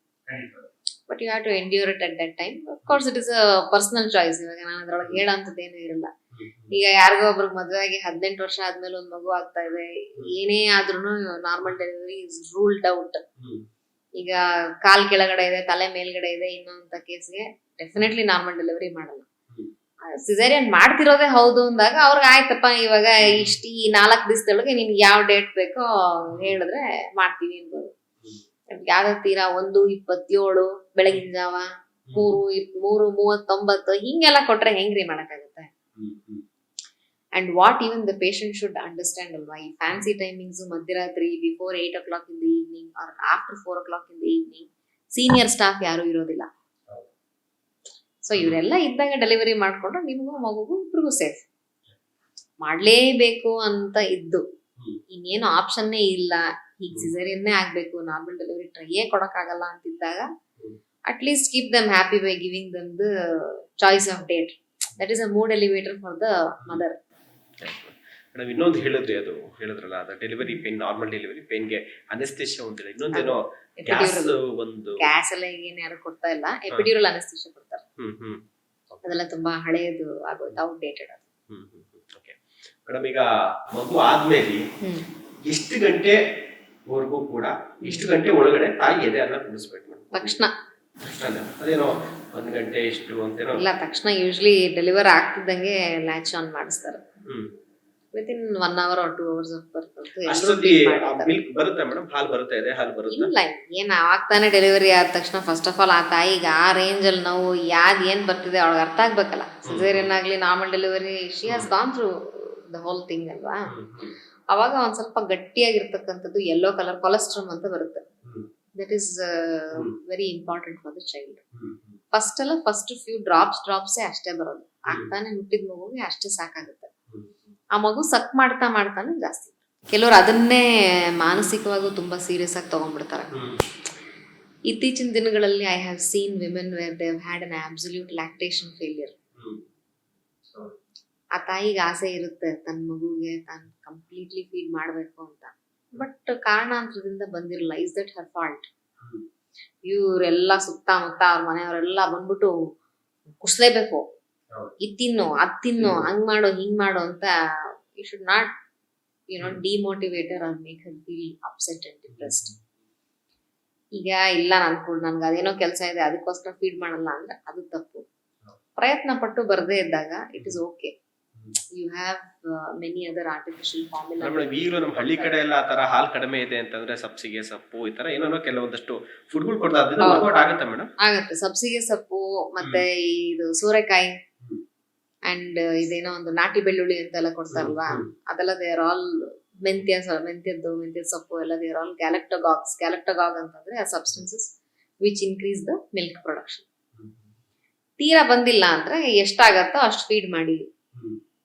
S2: But you have to endure it at that time. Of course it is a personal choice. ಇವಾಗ ನಾನು ಅದ್ರೊಳಗೆ ಹೇಳೋಂಥದ್ದೇನು ಇರಲ್ಲ. ಈಗ ಯಾರಿಗೋ ಒಬ್ರಿಗೆ ಮದುವೆ ಆಗಿ 18 ವರ್ಷ ಆದ್ಮೇಲೆ ಒಂದ್ ಮಗು ಆಗ್ತಾ ಇದೆ, ಏನೇ ಆದ್ರೂ normal delivery is ruled out. ಈಗ ಕಾಲ್ ಕೆಳಗಡೆ ಇದೆ, ತಲೆ ಮೇಲ್ಗಡೆ ಇದೆ ಇನ್ನೊಂತ ಕೇಸ್ಗೆ ಡೆಫಿನೆಟ್ಲಿ ನಾರ್ಮಲ್ ಡೆಲಿವರಿ ಮಾಡಲ್ಲ. ಸಿಸೇರಿಯನ್ ಮಾಡ್ತಿರೋದೇ ಹೌದು ಅಂದಾಗ ಅವ್ರಿಗೆ ಆಯ್ತಪ್ಪ, ಇವಾಗ ಈ 4 ದಿವಸದೊಳಗೆ ನಿನ್ಗೆ ಯಾವ ಡೇಟ್ ಬೇಕೋ ಹೇಳಿದ್ರೆ ಮಾಡ್ತೀವಿ ಅನ್ಬೋದು. ಯಾವ್ದು ತೀರಾ 1:27 ಬೆಳಗಿನ ಜಾವ 3:39 ಹಿಂಗೆಲ್ಲ ಕೊಟ್ರೆ ಹೆಂಗ್ರಿ ಮಾಡಕ್ಕಾಗುತ್ತೆ? And what even the patient should understand ಅಲ್ವಾ, ಈ ಫ್ಯಾನ್ಸಿ ಟೈಮಿಂಗ್ಸ್ ಮಧ್ಯರಾತ್ರಿ before 8 o'clock in the evening or after 4 o'clock in the evening senior staff ಯಾರು ಇರೋದಿಲ್ಲ. ಸೊ ಇವರೆಲ್ಲ ಇದ್ದಾಗ ಡೆಲಿವರಿ ಮಾಡ್ಕೊಂಡ್ರೆ ನಿಮಗೂ ಮಗುಗೂ ಇಬ್ರಿಗೂ ಸೇಫ್. ಮಾಡ್ಲೇಬೇಕು ಅಂತ ಇದ್ದು ಇನ್ನೇನು ಆಪ್ಷನ್ನೇ ಇಲ್ಲ, ಈಗ ಸಿಸೇರಿಯನ್ನೇ ಆಗ್ಬೇಕು, ನಾರ್ಮಲ್ ಡೆಲಿವರಿ ಟ್ರೈಯೇ ಕೊಡಕ್ಕಾಗಲ್ಲ ಅಂತಿದ್ದಾಗ at least keep them happy by giving them the choice of date. That is a mood elevator for the mother.
S1: Madam ಇನ್ನೊಂದು ಹೇಳಿದ್ರಲ್ಲ, ಅದು ಡೆಲಿವರಿ ಪೇನ್, ನಾರ್ಮಲ್ ಡೆಲಿವರಿ ಪೇನ್ಗೆ ಅನೆಸ್ಥೇಷಿಯಾ ಅಂತ ಹೇಳಿ ಇನ್ನೊಂದೇನೋ
S2: ಗ್ಯಾಸ್ ಎಲ್ಲ ಏನು ಯಾರು ಕೊಡ್ತಾ ಇಲ್ಲ, ಎಪಿಡ್ಯೂರಲ್ ಅನೆಸ್ಥೇಷಿಯಾ ಕೊಡ್ತಾರೆ. ಅದೆಲ್ಲ ತುಂಬಾ ಹಳೆಯದು ಆಗೋದು, ಔಟ್ಡೇಟೆಡ್ ಅದು.
S1: ಮೇಡಮ್ ಈಗ ಮಗು ಆದ್ಮೇಲೆ ಎಷ್ಟು ಗಂಟೆವರೆಗೂ ಕೂಡ ಎಷ್ಟು ಗಂಟೆ ಒಳಗಡೆ ತಾಯಿ ಎದೆ ಅನ್ನ ಕುಡಿಸ್ಬೇಕು ಮೇಡಮ್?
S2: ತಕ್ಷಣ
S1: ಅದೇನೋ 1 ಗಂಟೆ ಎಷ್ಟು ಅಂತೇನೋ
S2: ಇಲ್ಲ, ತಕ್ಷಣ ಯೂಶಲಿ ಡೆಲಿವರ್ ಆಗ್ತಿದ್ದಂಗೆ ಲ್ಯಾಚ್ ಆನ್ ಮಾಡಿಸ್ತಾರೆ. Within 1 hour or 2 hours of birth
S1: milk ಬರುತ್ತೆ ಮೇಡಮ್, ಹಾಲು ಬರುತ್ತೆ, ಎದೆ ಹಾಲು ಬರುತ್ತೆ.
S2: ಇಲ್ಲ, ಏನ್ ಆಗ್ತಾನೆ ಡೆಲಿವರಿ ಆದ ತಕ್ಷಣ ಫಸ್ಟ್ ಆಫ್ ಆಲ್ ಆ ತಾಯಿಗೆ ಆ ರೇಂಜ್ ಅಲ್ಲಿ ನಾವು ಏನ್ ಬರ್ತಿದೆ ಅವಳಿಗೆ ಅರ್ಥ ಆಗ್ಬೇಕಲ್ಲ. ಸಿಸೇರಿಯನ್ ಆಗ್ಲಿ normal delivery, she has gone through the whole thing ಅಲ್ವಾ. ಅವಾಗ ಒಂದ್ ಸ್ವಲ್ಪ ಗಟ್ಟಿಯಾಗಿರ್ತಕ್ಕಂಥದ್ದು ಯೆಲ್ಲೋ ಕಲರ್ ಕೊಲೆಸ್ಟ್ರಾಮ್ ಅಂತ ಬರುತ್ತೆ. That is very important for the child. First few drops ಅಷ್ಟೇ ಬರೋದು, ಆಗ್ತಾನೆ ಹುಟ್ಟಿದ ಮಗುಗೆ ಅಷ್ಟೇ ಸಾಕಾಗುತ್ತೆ. ಆ ಮಗು ಸಕ್ ಮಾಡ್ತಾನೆ ಜಾಸ್ತಿ. ಕೆಲವರು ಅದನ್ನೇ ಮಾನಸಿಕವಾಗೂ ತುಂಬಾ ಸೀರಿಯಸ್ ಆಗಿ ತಗೊಂಡ್ಬಿಡ್ತಾರೆ. ಇತ್ತೀಚಿನ ದಿನಗಳಲ್ಲಿ I have seen women where they have had an absolute lactation failure. ಆ ತಾಯಿಗೆ ಆಸೆ ಇರುತ್ತೆ ತನ್ನ ಮಗುಗೆ ತಾನು ಕಂಪ್ಲೀಟ್ಲಿ ಫೀಡ್ ಮಾಡಬೇಕು ಅಂತ, ಬಟ್ ಕಾರಣಾಂತರದಿಂದ ಬಂದಿರಲ್ಲ. Is that her fault? ಇವರೆಲ್ಲ ಸುತ್ತಮುತ್ತ ಅವ್ರ ಮನೆಯವರೆಲ್ಲ ಬಂದ್ಬಿಟ್ಟು ಕುಸ್ಲೇಬೇಕು, ಇದ್ ತಿನ್ನು ಅದ್ ತಿನ್ನು, ಹಂಗ್ ಮಾಡು ಹಿಂಗ್ ಮಾಡು ಅಂತ. You should not demotivate her or make her feel upset and depressed. ಈಗ ಇಲ್ಲ ನನ್ಗೆ ಅದೇನೋ ಕೆಲಸ ಇದೆ ಅದಕ್ಕೋಸ್ಕರ ಫೀಡ್ ಮಾಡಲ್ಲ ಅಂದ್ರೆ ಅದು ತಪ್ಪು. ಪ್ರಯತ್ನ ಪಟ್ಟು ಬರದೇ ಇದ್ದಾಗ it is okay. You have many other artificial formula.
S1: ಈಗಲೂ ನಮ್ಮ ಹಳ್ಳಿ ಕಡೆ ಎಲ್ಲ ಆ ತರ ಹಾಲು ಕಡಿಮೆ ಇದೆ ಅಂತಂದ್ರೆ ಸಬ್ಸಿಗೆ ಸೊಪ್ಪು ಈ ತರ ಏನೋ ಕೆಲವೊಂದಷ್ಟು ಫುಡ್ಗಳು ಕೊಡ್ತಾರೆ. ಆಗುತ್ತೆ ಮೇಡಮ್? ಆಗುತ್ತೆ.
S2: ಸಬ್ಸಿಗೆ ಸೊಪ್ಪು ಮತ್ತೆ ಇದು ಸೋರೆಕಾಯಿ ಅಂಡ್ ಇದೇನೋ ಒಂದು ನಾಟಿ ಬೆಳ್ಳುಳ್ಳಿ ಅಂತೆಲ್ಲ ಕೊಡ್ತಾರಲ್ವಾ, ಅದೆಲ್ಲ ದೇ ಆರ್ ಆಲ್ ಮೆಂತ್ಯದ ಸೊಪ್ಪು ಎಲ್ಲ ದೇರ್ ಆಲ್ ಗ್ಯಾಲಕ್ಟಗಾಗ್ ಅಂತಂದ್ರೆ ಆ substances which increase the milk production. ತೀರಾ ಬಂದಿಲ್ಲ ಅಂದ್ರೆ ಎಷ್ಟಾಗತ್ತೋ ಅಷ್ಟು ಫೀಡ್ ಮಾಡಿ,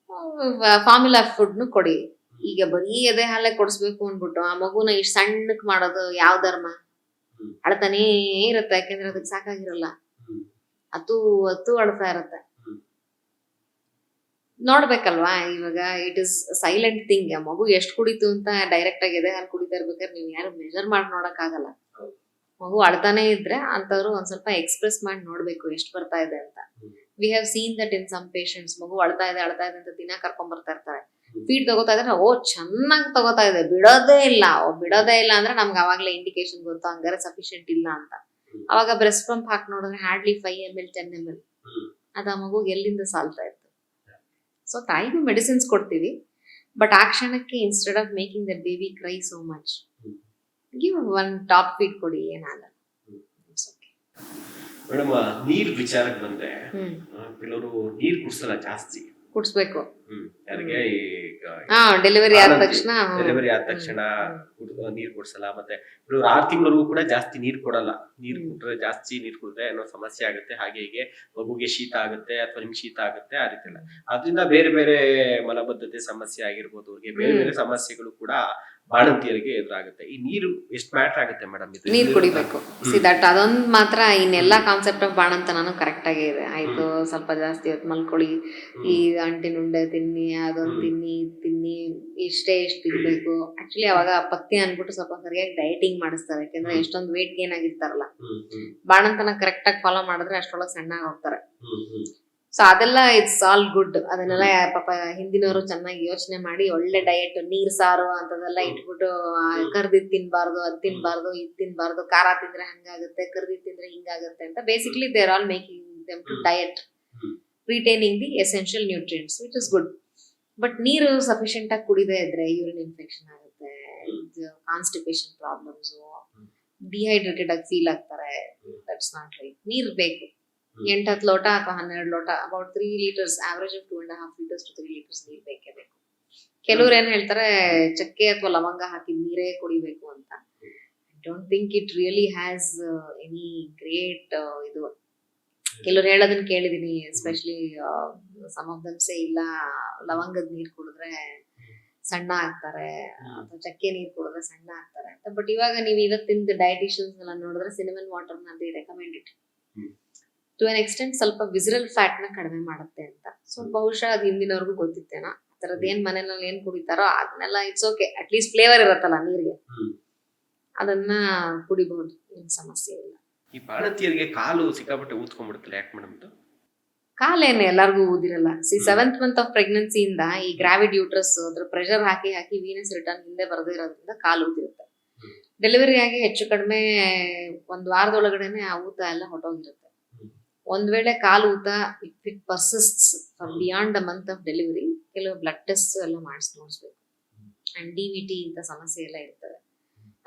S2: ಫಾರ್ಮುಲಾ ಫುಡ್ನು ಕೊಡಿ. ಈಗ ಬರೀ ಎದೆ ಹಾಲೆ ಕೊಡಿಸ್ಬೇಕು ಅಂದ್ಬಿಟ್ಟು ಆ ಮಗುನ ಇಷ್ಟು ಸಣ್ಣಕ್ ಮಾಡೋದು ಯಾವ ಧರ್ಮ? ಅಳ್ತಾನೇ ಇರುತ್ತೆ, ಯಾಕೆಂದ್ರೆ ಅದಕ್ಕೆ ಸಾಕಾಗಿರಲ್ಲ, ಅತ್ತು ಅಳ್ತಾ ಇರುತ್ತೆ. ನೋಡ್ಬೇಕಲ್ವಾ, ಇವಾಗ ಇಟ್ ಇಸ್ ಸೈಲೆಂಟ್ ಥಿಂಗ್. ಆ ಮಗು ಎಷ್ಟು ಕುಡಿತು ಅಂತ ಡೈರೆಕ್ಟ್ ಆಗಿ ಎದೆ ಹಾಲು ಕುಡಿತಾ ಇರ್ಬೇಕಾದ್ರೆ ನೀವು ಯಾರು ಮೆಜರ್ ಮಾಡಿ ನೋಡಕ್ ಆಗಲ್ಲ. ಮಗು ಅಳ್ತಾನೆ ಇದ್ರೆ ಅಂತವ್ರು ಒಂದ್ ಸ್ವಲ್ಪ ಎಕ್ಸ್ಪ್ರೆಸ್ ಮಾಡಿ ನೋಡ್ಬೇಕು ಎಷ್ಟು ಬರ್ತಾ ಇದೆ ಅಂತ. We have seen that in some patients, ಮಗು ಅಳ್ತಾ ಇದೆ ಅಂತ ದಿನ ಕರ್ಕೊಂಡ್ ಬರ್ತಾ ಇರ್ತಾರೆ. ಫೀಡ್ ತಗೋತಾ ಇದ್ರೆ ಚೆನ್ನಾಗಿ ತಗೋತಾ ಇದೆ, ಬಿಡೋದೇ ಇಲ್ಲ ಅಂದ್ರೆ ನಮ್ಗೆ ಅವಾಗ್ಲೇ ಇಂಡಿಕೇಶನ್ ಗೊತ್ತು, ಹಂಗಾರೆ ಸಫಿಶಿಯಂಟ್ ಇಲ್ಲ ಅಂತ. ಅವಾಗ ಬ್ರೆಸ್ಟ್ ಪಂಪ್ ಹಾಕಿ ನೋಡಿದ್ರೆ ಹಾರ್ಡ್ಲಿ 5 ml 10 ml ಅದ ಮಗು ಎಲ್ಲಿಂದ ಸಾಲ್ತಾ ಇತ್ತು. ಸೊ ತಾಯಿಗೂ ಮೆಡಿಸಿನ್ಸ್ ಕೊಡ್ತೀವಿ, ಬಟ್ ಆ ಕ್ಷಣಕ್ಕೆ instead of making the baby CRY so much, give one top feed ಕೊಡಿ, ಏನಾಗಲ್ಲ.
S1: ಮೇಡಮ್, ನೀರ್ ವಿಚಾರಕ್ಕೆ ಬಂದ್ರೆ ಕೆಲವರು ನೀರ್ ಕುಡ್ಸಲ್ಲ, ಜಾಸ್ತಿ
S2: ಕುಡ್ಸ್ಬೇಕು.
S1: ಯಾರಿಗೆ
S2: ಡೆಲಿವರಿ ಆದ ತಕ್ಷಣ
S1: ನೀರ್ ಕೊಡ್ಸಲ್ಲ. ಮತ್ತೆ ಕೆಲವರು 6 ತಿಂಗಳವರೆಗೂ ಕೂಡ ಜಾಸ್ತಿ ನೀರ್ ಕೊಡಲ್ಲ. ಜಾಸ್ತಿ ನೀರ್ ಕುಡಿದ್ರೆ ಏನೋ ಸಮಸ್ಯೆ ಆಗುತ್ತೆ, ಹಾಗೆ ಹೀಗೆ ಮಗುಗೆ ಶೀತ ಆಗುತ್ತೆ ಅಥವಾ ನಿಮ್ಗೆ ಶೀತ ಆಗುತ್ತೆ, ಆ ರೀತಿ ಎಲ್ಲ. ಅದರಿಂದ ಬೇರೆ ಬೇರೆ ಮಲಬದ್ಧತೆ ಸಮಸ್ಯೆ ಆಗಿರ್ಬೋದು, ಅವ್ರಿಗೆ ಬೇರೆ ಬೇರೆ ಸಮಸ್ಯೆಗಳು ಕೂಡ ಬಾಣಂತಿಯರಿಗೆ ಎದುರಾಗುತ್ತೆ. ಈ ನೀರು ಎಷ್ಟು ಮ್ಯಾಟರ್ ಆಗುತ್ತೆ ಮೇಡಮ್?
S2: ನೀರ್ ಕುಡಿಬೇಕು. ದಟ್ ಅದೊಂದ್ ಮಾತ್ರ, ಇನ್ನೆಲ್ಲಾ ಕಾನ್ಸೆಪ್ಟ್ ಆಫ್ ಬಾಣಂತನೂ ಕರೆಕ್ಟ್ ಆಗೇ ಇದೆ. ಆಯ್ತು, ಸ್ವಲ್ಪ ಜಾಸ್ತಿ ಹೊತ್ತು ಮಲ್ಕೊಳ್ಳಿ, ಈ ಅಂಟಿನುಂಡೆ ತಿನ್ನಿ, ಅದೊಂದು ತಿನ್ನಿ, ಇಷ್ಟು ತಿನ್ಬೇಕು. ಆಕ್ಚುಲಿ ಅವಾಗ ಪಥ್ಯ ಅನ್ಬಿಟ್ಟು ಸ್ವಲ್ಪ ಸರಿಯಾಗಿ ಡಯಟಿಂಗ್ ಮಾಡಿಸ್ತಾರೆ, ಯಾಕಂದ್ರೆ ಎಷ್ಟೊಂದು ವೇಟ್ ಗೇನ್ ಆಗಿರ್ತಾರಲ್ಲ, ಬಾಣಂತನ ಕರೆಕ್ಟ್ ಆಗಿ ಫಾಲೋ ಮಾಡಿದ್ರೆ ಅಷ್ಟೊಳಗೆ ಸಣ್ಣಾಗಿ ಹೋಗ್ತಾರೆ. ಸೊ ಅದೆಲ್ಲ ಇಟ್ಸ್ ಆಲ್ ಗುಡ್. ಅದನ್ನೆಲ್ಲ ಪಾಪ ಹಿಂದಿನವರು ಚೆನ್ನಾಗಿ ಯೋಚನೆ ಮಾಡಿ ಒಳ್ಳೆ ಡಯಟ್, ನೀರ್ ಸಾರು ಅಂತದೆಲ್ಲ ಇಟ್ಬಿಟ್ಟು ಕರ್ದಿದ್ ತಿನ್ಬಾರ್ದು, ಅದ್ ತಿನ್ಬಾರ್ದು, ಇದ್ ತಿನ್ಬಾರ್ದು, ಖಾರ ತಿಂದ್ರೆ ಹಂಗಾಗುತ್ತೆ, ಕರ್ದಿದ್ ತಿಂದ್ರೆ ಹಿಂಗಾಗುತ್ತೆ ಅಂತ. Basically they are all making them to diet, retaining the essential nutrients, which is good. But ನೀರು ಸಫಿಶಿಯಂಟ್ ಆಗಿ ಕುಡಿದೇ ಇದ್ರೆ ಯೂರಿನ್ ಇನ್ಫೆಕ್ಷನ್ ಆಗುತ್ತೆ, ಕಾನ್ಸ್ಟಿಪೇಷನ್ ಪ್ರಾಬ್ಲಮ್ಸ್, ಡಿಹೈಡ್ರೇಟೆಡ್ ಆಗಿ ಫೀಲ್ ಆಗ್ತಾರೆ. That's not right. ನೀರ್ ಬೇಕು, 8-10 ಲೋಟ ಅಥವಾ 12 ಲೋಟ, about 3 litres, average of 2.5 litres to 3 litres ನೀರ್ ಬೇಕೇ ಬೇಕು. ಕೆಲವ್ರು ಏನ್ ಹೇಳ್ತಾರೆ, ಚಕ್ಕೆ ಅಥವಾ ಲವಂಗ ಹಾಕಿದ್ ನೀರೇ ಕುಡಿಬೇಕು ಅಂತ. I don't think it really has any great ಇದು. ಕೆಲವ್ರು ಹೇಳೋದನ್ನ ಕೇಳಿದೀನಿ, ಎಸ್ಪೆಷಲಿ ಸಮ್ ಆಫ್ ದಮ್ ಸೇ ಇಲ್ಲ, ಲವಂಗದ ನೀರ್ ಕುಡಿದ್ರೆ ಸಣ್ಣ ಆಗ್ತಾರೆ ಅಥವಾ ಚಕ್ಕೆ ನೀರ್ ಕುಡಿದ್ರೆ ಸಣ್ಣ ಆಗ್ತಾರೆ ಅಂತ. ಬಟ್ ಇವಾಗ ನೀವು ಇವತ್ತಿನ ಡಯಟಿಷಿಯನ್ಸ್ ಎಲ್ಲ ನೋಡಿದ್ರೆ ಸಿನಮನ್ ವಾಟರ್ ನ they recommend it to an extent, ಸ್ವಲ್ಪ ವಿಸರಲ್ ಫ್ಯಾಟ್ ನ ಕಡಿಮೆ ಮಾಡುತ್ತೆ ಅಂತ. ಸೊ ಬಹುಶಃ ಅದು ಹಿಂದಿನವ್ರಿಗೂ ಗೊತ್ತಿತ್ತೇನೋ. ಆ ತರದ್ ಏನ್ ಮನೆಯಲ್ಲಿ ಏನ್ ಕುಡಿತಾರೋ ಅದನ್ನೆಲ್ಲ it's okay, at least flavour ಇರತ್ತಲ್ಲ ನೀರಿಗೆ, ಅದನ್ನ ಕುಡಿಬಹುದು, ಏನ್ ಸಮಸ್ಯೆ ಇಲ್ಲ.
S1: ಈ ಬಾಣಂತಿಯರಿಗೆ ಕಾಲು ಸಿಕ್ಕಾಪಟ್ಟೆ ಊದ್ಕೊಂಡ್ಬಿಡುತ್ತಲ್ಲ, ಯಾಕೆ ಮೇಡಮ್?
S2: ಕಾಲೇನು ಎಲ್ಲಾರ್ಗು ಊದಿರಲ್ಲ. 7th ಮಂತ್ ಆಫ್ ಪ್ರೆಗ್ನೆನ್ಸಿಯಿಂದ ಈ ಗ್ರಾವಿಡ್ ಯೂಟ್ರಸ್ ಅದ್ರ ಪ್ರೆಷರ್ ಹಾಕಿ ವೀನಸ್ ರಿಟರ್ನ್ ಹಿಂದೆ ಬರದೇ ಇರೋದ್ರಿಂದ ಕಾಲು ಊದಿರುತ್ತೆ. ಡೆಲಿವರಿ ಆಗಿ ಹೆಚ್ಚು ಕಡಿಮೆ 1 ವಾರದೊಳಗಡೆನೆ ಆ ಊತ ಎಲ್ಲ ಹೊಟ್ಟೋಗಿರುತ್ತೆ. ಒಂದ್ ವೇಳೆ ಕಾಲು ಊತ if it persists for beyond a month of delivery, ಕೆಲವು ಬ್ಲಡ್ ಟೆಸ್ಟ್ ಎಲ್ಲ ನೋಡಿಸ್ಬೇಕು. ಅಂಡ್ DVT ಇಂತ ಸಮಸ್ಯೆ ಎಲ್ಲ ಇರ್ತದೆ.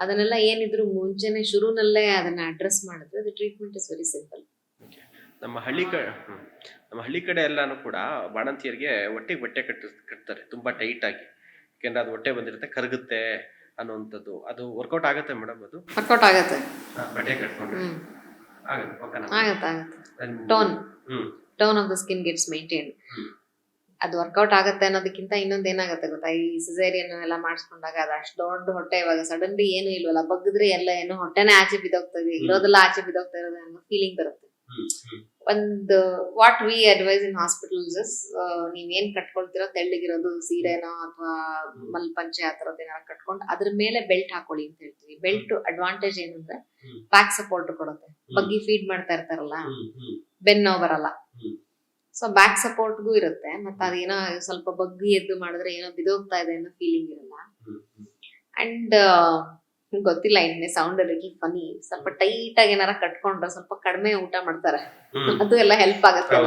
S2: ಅದನ್ನೆಲ್ಲ ಏನಿದ್ರು ಮುಂಚೆನೆ ಶುರುನಲ್ಲೇ ಅದನ್ನ ಅಡ್ರೆಸ್ ಮಾಡಿದ್ರೆ the treatment is very simple.
S1: ನಮ್ಮ ಹಳ್ಳಿ ಕಡೆ ಎಲ್ಲಾನು ಕೂಡ ಬಾಣಂತಿಯರಿಗೆ ಬಟ್ಟೆ ಕಟ್ತಾರೆ ತುಂಬಾ ಟೈಟ್ ಆಗಿ, ಯಾಕೆಂದ್ರೆ ಅದು ಹೊಟ್ಟೆ ಬಂದಿರುತ್ತೆ, ಕರಗುತ್ತೆ ಅನ್ನುವಂಥದ್ದು. ಅದು ವರ್ಕೌಟ್ ಆಗುತ್ತೆ ಮೇಡಮ್? ಅದು
S2: ವರ್ಕೌಟ್ ಆಗುತ್ತೆ,
S1: ಬಟ್ಟೆ ಕಟ್ಕೊಂಡ್ರೆ
S2: ಆಗುತ್ತೆ. Tone of the skin gets maintain. ಅದು ವರ್ಕೌಟ್ ಆಗುತ್ತೆ ಅನ್ನೋದಕ್ಕಿಂತ ಇನ್ನೊಂದು ಏನಾಗುತ್ತೆ ಗೊತ್ತಾ, ಈ ಸಿಸೇರಿಯನ್ ಎಲ್ಲ ಮಾಡಿಸ್ಕೊಂಡಾಗ ಅದು ಅಷ್ಟು ದೊಡ್ಡ ಹೊಟ್ಟೆ, ಇವಾಗ ಸಡನ್ಲಿ ಏನು ಇಲ್ವಲ್ಲ, ಬಗ್ಗಿದ್ರೆ ಎಲ್ಲ ಏನೋ ಹೊಟ್ಟೆನೇ ಆಚೆ ಬಿದ್ದೋಗ್ತದೆ, ಇರೋದೆಲ್ಲ ಆಚೆ ಬಿದ್ದೋಗ್ತಾ ಇರೋದು ಅನ್ನೋ ಫೀಲಿಂಗ್ ಬರುತ್ತೆ. ಒಂದು what we advise in hospitals is, ನೀವೇನ್ ಕಟ್ಕೊಳ್ತಿರೋ ತೆಳ್ಳಗಿರೋದು ಸೀರೆನೋ ಅಥವಾ ಮಲ್ಪಂಚೆ ಆ ತರದ್ ಏನಾರ ಕಟ್ಕೊಂಡು ಅದ್ರ ಮೇಲೆ ಬೆಲ್ಟ್ ಹಾಕೊಳ್ಳಿ ಅಂತ ಹೇಳ್ತೀವಿ. ಬೆಲ್ಟ್ ಅಡ್ವಾಂಟೇಜ್ ಏನಂದ್ರೆ ಬ್ಯಾಕ್ ಸಪೋರ್ಟ್ ಕೊಡುತ್ತೆ. ಬಗ್ಗಿ ಫೀಡ್ ಮಾಡ್ತಾ ಇರ್ತಾರಲ್ಲ, ಬೆನ್ನೋ ಬರಲ್ಲ. ಸೊ ಬ್ಯಾಕ್ ಸಪೋರ್ಟ್ಗೂ ಇರುತ್ತೆ, ಮತ್ತೆ ಅದೇನೋ ಸ್ವಲ್ಪ ಬಗ್ಗಿ ಎದ್ದು ಮಾಡಿದ್ರೆ ಏನೋ ಬಿದೋಗ್ತಾ ಇದೆ ಅನ್ನೋ ಫೀಲಿಂಗ್ ಇರಲ್ಲ. ಅಂಡ್ ಗೊತ್ತಿಲ್ಲ, ಇನ್ನೇ ಸೌಂಡ್ ಲಿಟಲ್ ಫನಿ, ಸ್ವಲ್ಪ ಟೈಟ್ ಆಗಿ ಏನಾರ ಕಟ್ಕೊಂಡ್ರೆ ಸ್ವಲ್ಪ ಕಡಿಮೆ ಊಟ ಮಾಡ್ತಾರೆ, ಅದು ಎಲ್ಲ ಹೆಲ್ಪ್ ಆಗುತ್ತೆ.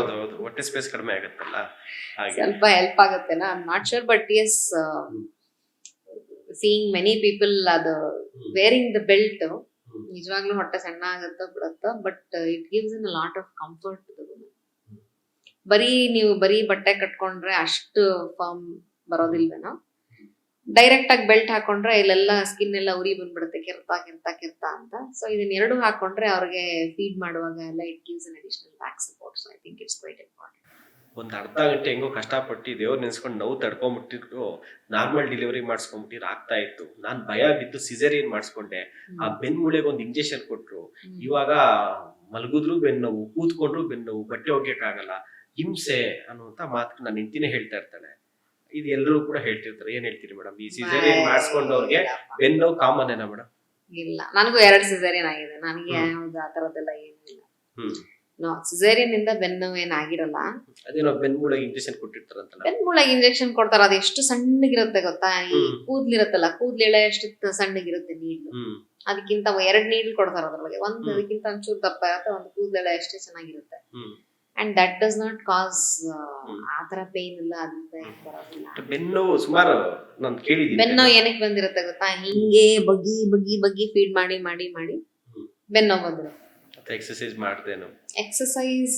S1: ಹೊಟ್ಟೆ ಸ್ಪೇಸ್ ಕಡಿಮೆ ಆಗುತ್ತಲ್ಲ,
S2: ಸ್ವಲ್ಪ ಹೆಲ್ಪ್ ಆಗುತ್ತೆನಾ, I am not sure. But yes, seeing many people ಅದು ವೇರಿಂಗ್ ದ ಬೆಲ್ಟ್ ನಿಜವಾಗ್ಲೂ ಹೊಟ್ಟೆ ಸಣ್ಣ ಆಗುತ್ತೋ ಬಿಡುತ್ತೋ, but it gives in a lot of comfort to the woman. ನೀವು ಬರೀ ಬಟ್ಟೆ ಕಟ್ಕೊಂಡ್ರೆ ಅಷ್ಟು ಫರ್ಮ್ ಬರೋದಿಲ್ವೇನೋ, ಡೈರೆಕ್ಟ್ ಆಗಿ ಬೆಲ್ಟ್ ಹಾಕೊಂಡ್ರೆ ಇಲ್ಲೆಲ್ಲ ಸ್ಕಿನ್ ಎಲ್ಲ ಉರಿ ಬಂದ್ಬಿಡುತ್ತೆ ಕೆರ್ತಾ ಅಂತ. ಸೊ ಇದನ್ನ ಎರಡು ಹಾಕೊಂಡ್ರೆ ಅವ್ರಿಗೆ ಫೀಡ್ ಮಾಡುವಾಗ ಎಲ್ಲ it gives an additional back support. So I think it's quite important.
S1: ಒಂದು ಅರ್ಧ ಗಂಟೆ ಹೆಂಗೋ ಕಷ್ಟಪಟ್ಟು ದೇವ್ರು ನೆನ್ಸ್ಕೊಂಡು ನೋವು ತಡ್ಕೊಂಡ್ಬಿಟ್ಟಿದ್ರು ನಾರ್ಮಲ್ ಡೆಲಿವರಿ ಮಾಡಿಸ್ಕೊಂಡ್ಬಿಟ್ಟಿರು ಆಗ್ತಾ ಇತ್ತು. ನಾನು ಭಯ ಬಿದ್ದು ಸಿಸೇರಿಯನ್ ಮಾಡಿಸ್ಕೊಂಡೆ. ಆ ಬೆನ್ಮೂಳೆಗೆ ಒಂದು ಇಂಜೆಕ್ಷನ್ ಕೊಟ್ರು. ಇವಾಗ ಮಲಗಿದ್ರು ಬೆನ್ನೋವು, ಕೂತ್ಕೊಂಡ್ರು ಬೆನ್ನೋವು, ಬಟ್ಟೆ ಒಗ್ಯಕ್ಕಾಗಲ್ಲ, ಹಿಂಸೆ ಅನ್ನುವಂತ ಮಾತು ನನ್ನ ಹೆಂಡತಿನೇ ಹೇಳ್ತಾ ಇರ್ತಾಳೆ. ಇದು ಎಲ್ಲರೂ ಕೂಡ ಹೇಳ್ತಿರ್ತಾರೆ. ಏನ್ ಹೇಳ್ತೀರಿ ಮೇಡಮ್, ಈ ಸಿಸೇರಿಯನ್ ಮಾಡಿಸ್ಕೊಂಡವ್ರಿಗೆ ಬೆನ್ನೋವು ಕಾಮನ್ ಏನಾ ಮೇಡಮ್?
S2: ಇಲ್ಲ, ನನಗೂ 2 ಸಿಸೇರಿಯನ್ ಆಗಿದೆ. ನನಗೆ ಯಾವ್ದು ಆ ತರದೆಲ್ಲ ಏನಿಲ್ಲ. ಸಿಸೇರಿಯನ್ ಇಂದ ಬೆನ್ನು ಏನಾಗಿರಲ್ಲ.
S1: ಅದೇನೋ ಬೆನ್ಮೂಳೆಗೆ ಇಂಜೆಕ್ಷನ್ ಕೊಟ್ಟಿರ್ತಾರಂತಲ್ಲ.
S2: ಬೆನ್ಮೂಳೆಗೆ ಇಂಜೆಕ್ಷನ್ ಕೊಡ್ತಾರ, ಅದು ಎಷ್ಟು ಸಣ್ಣಗಿರುತ್ತೆ ಗೊತ್ತಾ? ಈ ಕೂದ್ಲಿರತ್ತಲ್ಲ, ಕೂದ್ಲೆಳೆ ಎಷ್ಟು ಸಣ್ಣಗಿರುತ್ತೆ ನೀಡ್ಲು. ಅದಕ್ಕಿಂತ 2 ನೀಡ್ಲು ಕೊಡ್ತಾರ ಅದ್ರೊಳಗೆ. ಒಂದು ಅದಕ್ಕಿಂತ ಒಂಚೂರು ದಪ್ಪ ಇರುತ್ತೆ, ಒಂದು ಕೂದ್ಲೆಳೆ ಅಷ್ಟೇ ಚೆನ್ನಾಗಿರುತ್ತೆ. ಅಂಡ್ ದಟ್ ಡಸ್ ನಾಟ್ ಕಾಸ್ ಆತರ ಪೇನ್ ಇಲ್ಲ, ಅದರಿಂದ ಬರೋದಿಲ್ಲ.
S1: ಬೆನ್ನು ಸುಮಾರು ನಾನು ಕೇಳಿದ್ದೀನಿ.
S2: ಬೆನ್ನು ಏನಕ್ಕೆ ಬಂದಿರುತ್ತೆ ಗೊತ್ತಾ? ಹಿಂಗೆ ಬಗ್ಗಿ ಬಗ್ಗಿ ಬಗ್ಗಿ ಫೀಡ್ ಮಾಡಿ ಮಾಡಿ ಮಾಡಿ ಬೆನ್ನು ಬಂದಿರುತ್ತೆ.
S1: ಎಕ್ಸರ್ಸೈಸ್ ಮಾಡ್ದೇನು?
S2: ಎಕ್ಸರ್ಸೈಸ್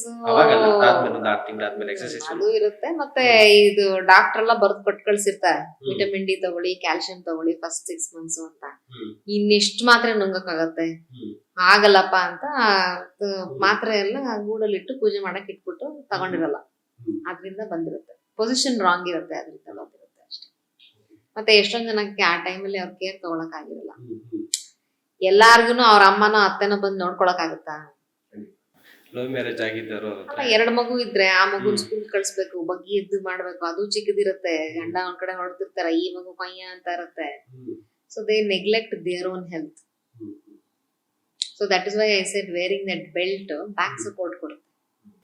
S2: ಅದು ಇರುತ್ತೆ. ಮತ್ತೆ ಇದು ಡಾಕ್ಟರ್ ಎಲ್ಲ ಬರ್ದ್ ಕೊಟ್ಟು ಕಳ್ಸಿರ್ತಾರೆ, ವಿಟಮಿನ್ ಡಿ ತಗೊಳ್ಳಿ, ಕ್ಯಾಲ್ಸಿಯಂ ತಗೊಳ್ಳಿ ಫಸ್ಟ್ 6 months ಅಂತ. ಇನ್ನೆಷ್ಟು ಮಾತ್ರೆ ನುಂಗಕ್ಕಾಗತ್ತೆ? ಆಗಲ್ಲಪ್ಪ ಅಂತ ಮಾತ್ರೆ ಎಲ್ಲ ಗೂಡಲ್ಲಿಟ್ಟು ಪೂಜೆ ಮಾಡಕ್ ಇಟ್ಬಿಟ್ಟು ತಗೊಂಡಿರಲ್ಲ. ಅದ್ರಿಂದ ಬಂದಿರುತ್ತೆ. ಪೊಸಿಷನ್ ರಾಂಗ್ ಇರುತ್ತೆ, ಅದ್ರಿಂದ ಬಂದಿರುತ್ತೆ ಅಷ್ಟೇ. ಮತ್ತೆ ಎಷ್ಟೊಂದ್ ಜನಕ್ಕೆ ಆ ಟೈಮಲ್ಲಿ ಅವ್ರ ಕೇರ್ ತಗೊಳಕ್ ಆಗಿರಲ್ಲ. ಎಲ್ಲಾರ್ಗುನು ಅವ್ರ ಅಮ್ಮನೋ ಅತ್ತೆನೋ ಬಂದ್ ನೋಡ್ಕೊಳಕ್ ಆಗುತ್ತಾ?
S1: ಲವ್ ಮ್ಯಾರೇಜ್ ಆಗಿದ್ದಾರೋ
S2: 2 ಮಗು ಇದ್ರೆ ಆ ಮಗುನ್ ಸ್ಕೂಲ್ ಕಳ್ಸ್ಬೇಕು, ಬಗ್ಗಿ ಎದ್ದು ಮಾಡ್ಬೇಕು, ಅದು ಚಿಕ್ಕದಿರುತ್ತೆ. ಗಂಡ ಒಂದ್ ಕಡೆ ಹೊರಡ್ತಿರ್ತಾರ, ಈ ಮಗು ಪಯ್ಯ ಅಂತ ಇರುತ್ತೆ. So they neglect their own health. So that is why I said wearing that belt back support ಕೊಡುತ್ತೆ.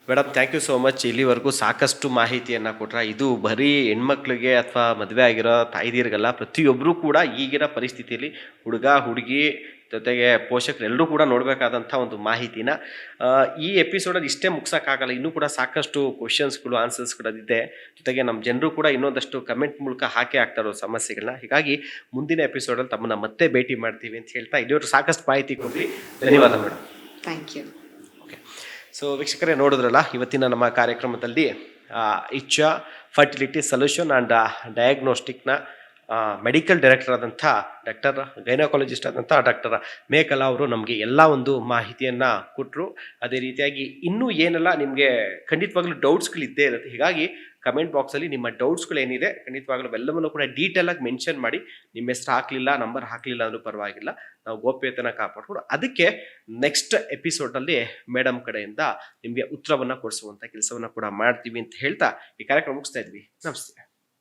S1: Madam, thank you so much. ಇಲ್ಲಿವರೆಗೂ ಸಾಕಷ್ಟು ಮಾಹಿತಿಯನ್ನು ಕೊಟ್ರ. ಇದು ಬರೀ ಹೆಣ್ಮಕ್ಳಿಗೆ ಅಥವಾ ಮದುವೆ ಆಗಿರೋ ತಾಯ್ದಿರಿಗಲ್ಲ, ಪ್ರತಿಯೊಬ್ಬರೂ ಕೂಡ ಈಗಿನ ಪರಿಸ್ಥಿತಿಯಲ್ಲಿ ಹುಡುಗ ಹುಡುಗಿ ಜೊತೆಗೆ ಪೋಷಕರು ಎಲ್ಲರೂ ಕೂಡ ನೋಡಬೇಕಾದಂಥ ಒಂದು ಮಾಹಿತಿನ ಈ ಎಪಿಸೋಡಲ್ಲಿ ಇಷ್ಟೇ ಮುಗ್ಸೋಕ್ಕಾಗಲ್ಲ. ಇನ್ನೂ ಕೂಡ ಸಾಕಷ್ಟು ಕ್ವಶನ್ಸ್ಗಳು, ಆನ್ಸರ್ಸ್ಗಳದಿದೆ. ಜೊತೆಗೆ ನಮ್ಮ ಜನರು ಕೂಡ ಇನ್ನೊಂದಷ್ಟು ಕಮೆಂಟ್ ಮೂಲಕ ಹಾಕಿ ಆಗ್ತಾ ಇರೋ ಸಮಸ್ಯೆಗಳನ್ನ. ಹೀಗಾಗಿ ಮುಂದಿನ ಎಪಿಸೋಡಲ್ಲಿ ತಮ್ಮನ್ನ ಮತ್ತೆ ಭೇಟಿ ಮಾಡ್ತೀವಿ ಅಂತ ಹೇಳ್ತಾ ಇಲ್ಲಿಯವರು ಸಾಕಷ್ಟು ಮಾಹಿತಿ ಕೊಡ್ರಿ. ಧನ್ಯವಾದ ಮೇಡಮ್.
S2: Thank you.
S1: ಸೊ ವೀಕ್ಷಕರೇ, ನೋಡಿದ್ರಲ್ಲ ಇವತ್ತಿನ ನಮ್ಮ ಕಾರ್ಯಕ್ರಮದಲ್ಲಿ ಇಚ್ಛಾ ಫರ್ಟಿಲಿಟಿ ಸೊಲ್ಯೂಷನ್ ಆ್ಯಂಡ್ ಡಯಾಗ್ನೋಸ್ಟಿಕ್ನ ಮೆಡಿಕಲ್ ಡೈರೆಕ್ಟರ್ ಆದಂಥ ಡಾಕ್ಟರ್ ಗೈನಕಾಲಜಿಸ್ಟ್ ಆದಂಥ ಡಾಕ್ಟರ್ ಮೇಘಲಾ ಅವರು ನಮಗೆ ಎಲ್ಲ ಒಂದು ಮಾಹಿತಿಯನ್ನು ಕೊಟ್ಟರು. ಅದೇ ರೀತಿಯಾಗಿ ಇನ್ನೂ ಏನೆಲ್ಲ ನಿಮಗೆ ಖಂಡಿತವಾಗ್ಲೂ ಡೌಟ್ಸ್ಗಳು ಇದ್ದೇ ಇರುತ್ತೆ. ಹೀಗಾಗಿ ಕಮೆಂಟ್ ಬಾಕ್ಸಲ್ಲಿ ನಿಮ್ಮ ಡೌಟ್ಸ್ಗಳೇನಿದೆ ಖಂಡಿತವಾಗ್ಲೂ ಎಲ್ಲವನ್ನೂ ಕೂಡ ಡೀಟೇಲಾಗಿ ಮೆನ್ಷನ್ ಮಾಡಿ. ನಿಮ್ಮ ಹೆಸರು ಹಾಕಲಿಲ್ಲ, ನಂಬರ್ ಹಾಕಲಿಲ್ಲ ಅಂದರೂ ಪರವಾಗಿಲ್ಲ, ನಾವು ಗೋಪ್ಯತೆನ ಕಾಪಾಡ್ಕೊಂಡು ಅದಕ್ಕೆ ನೆಕ್ಸ್ಟ್ ಎಪಿಸೋಡಲ್ಲಿ ಮೇಡಮ್ ಕಡೆಯಿಂದ ನಿಮಗೆ ಉತ್ತರವನ್ನು ಕೊಡಿಸುವಂಥ ಕೆಲಸವನ್ನು ಕೂಡ ಮಾಡ್ತೀವಿ ಅಂತ ಹೇಳ್ತಾ ಈ ಕಾರ್ಯಕ್ರಮ ಮುಗಿಸ್ತಾ ಇದ್ವಿ. ನಮಸ್ತೆ.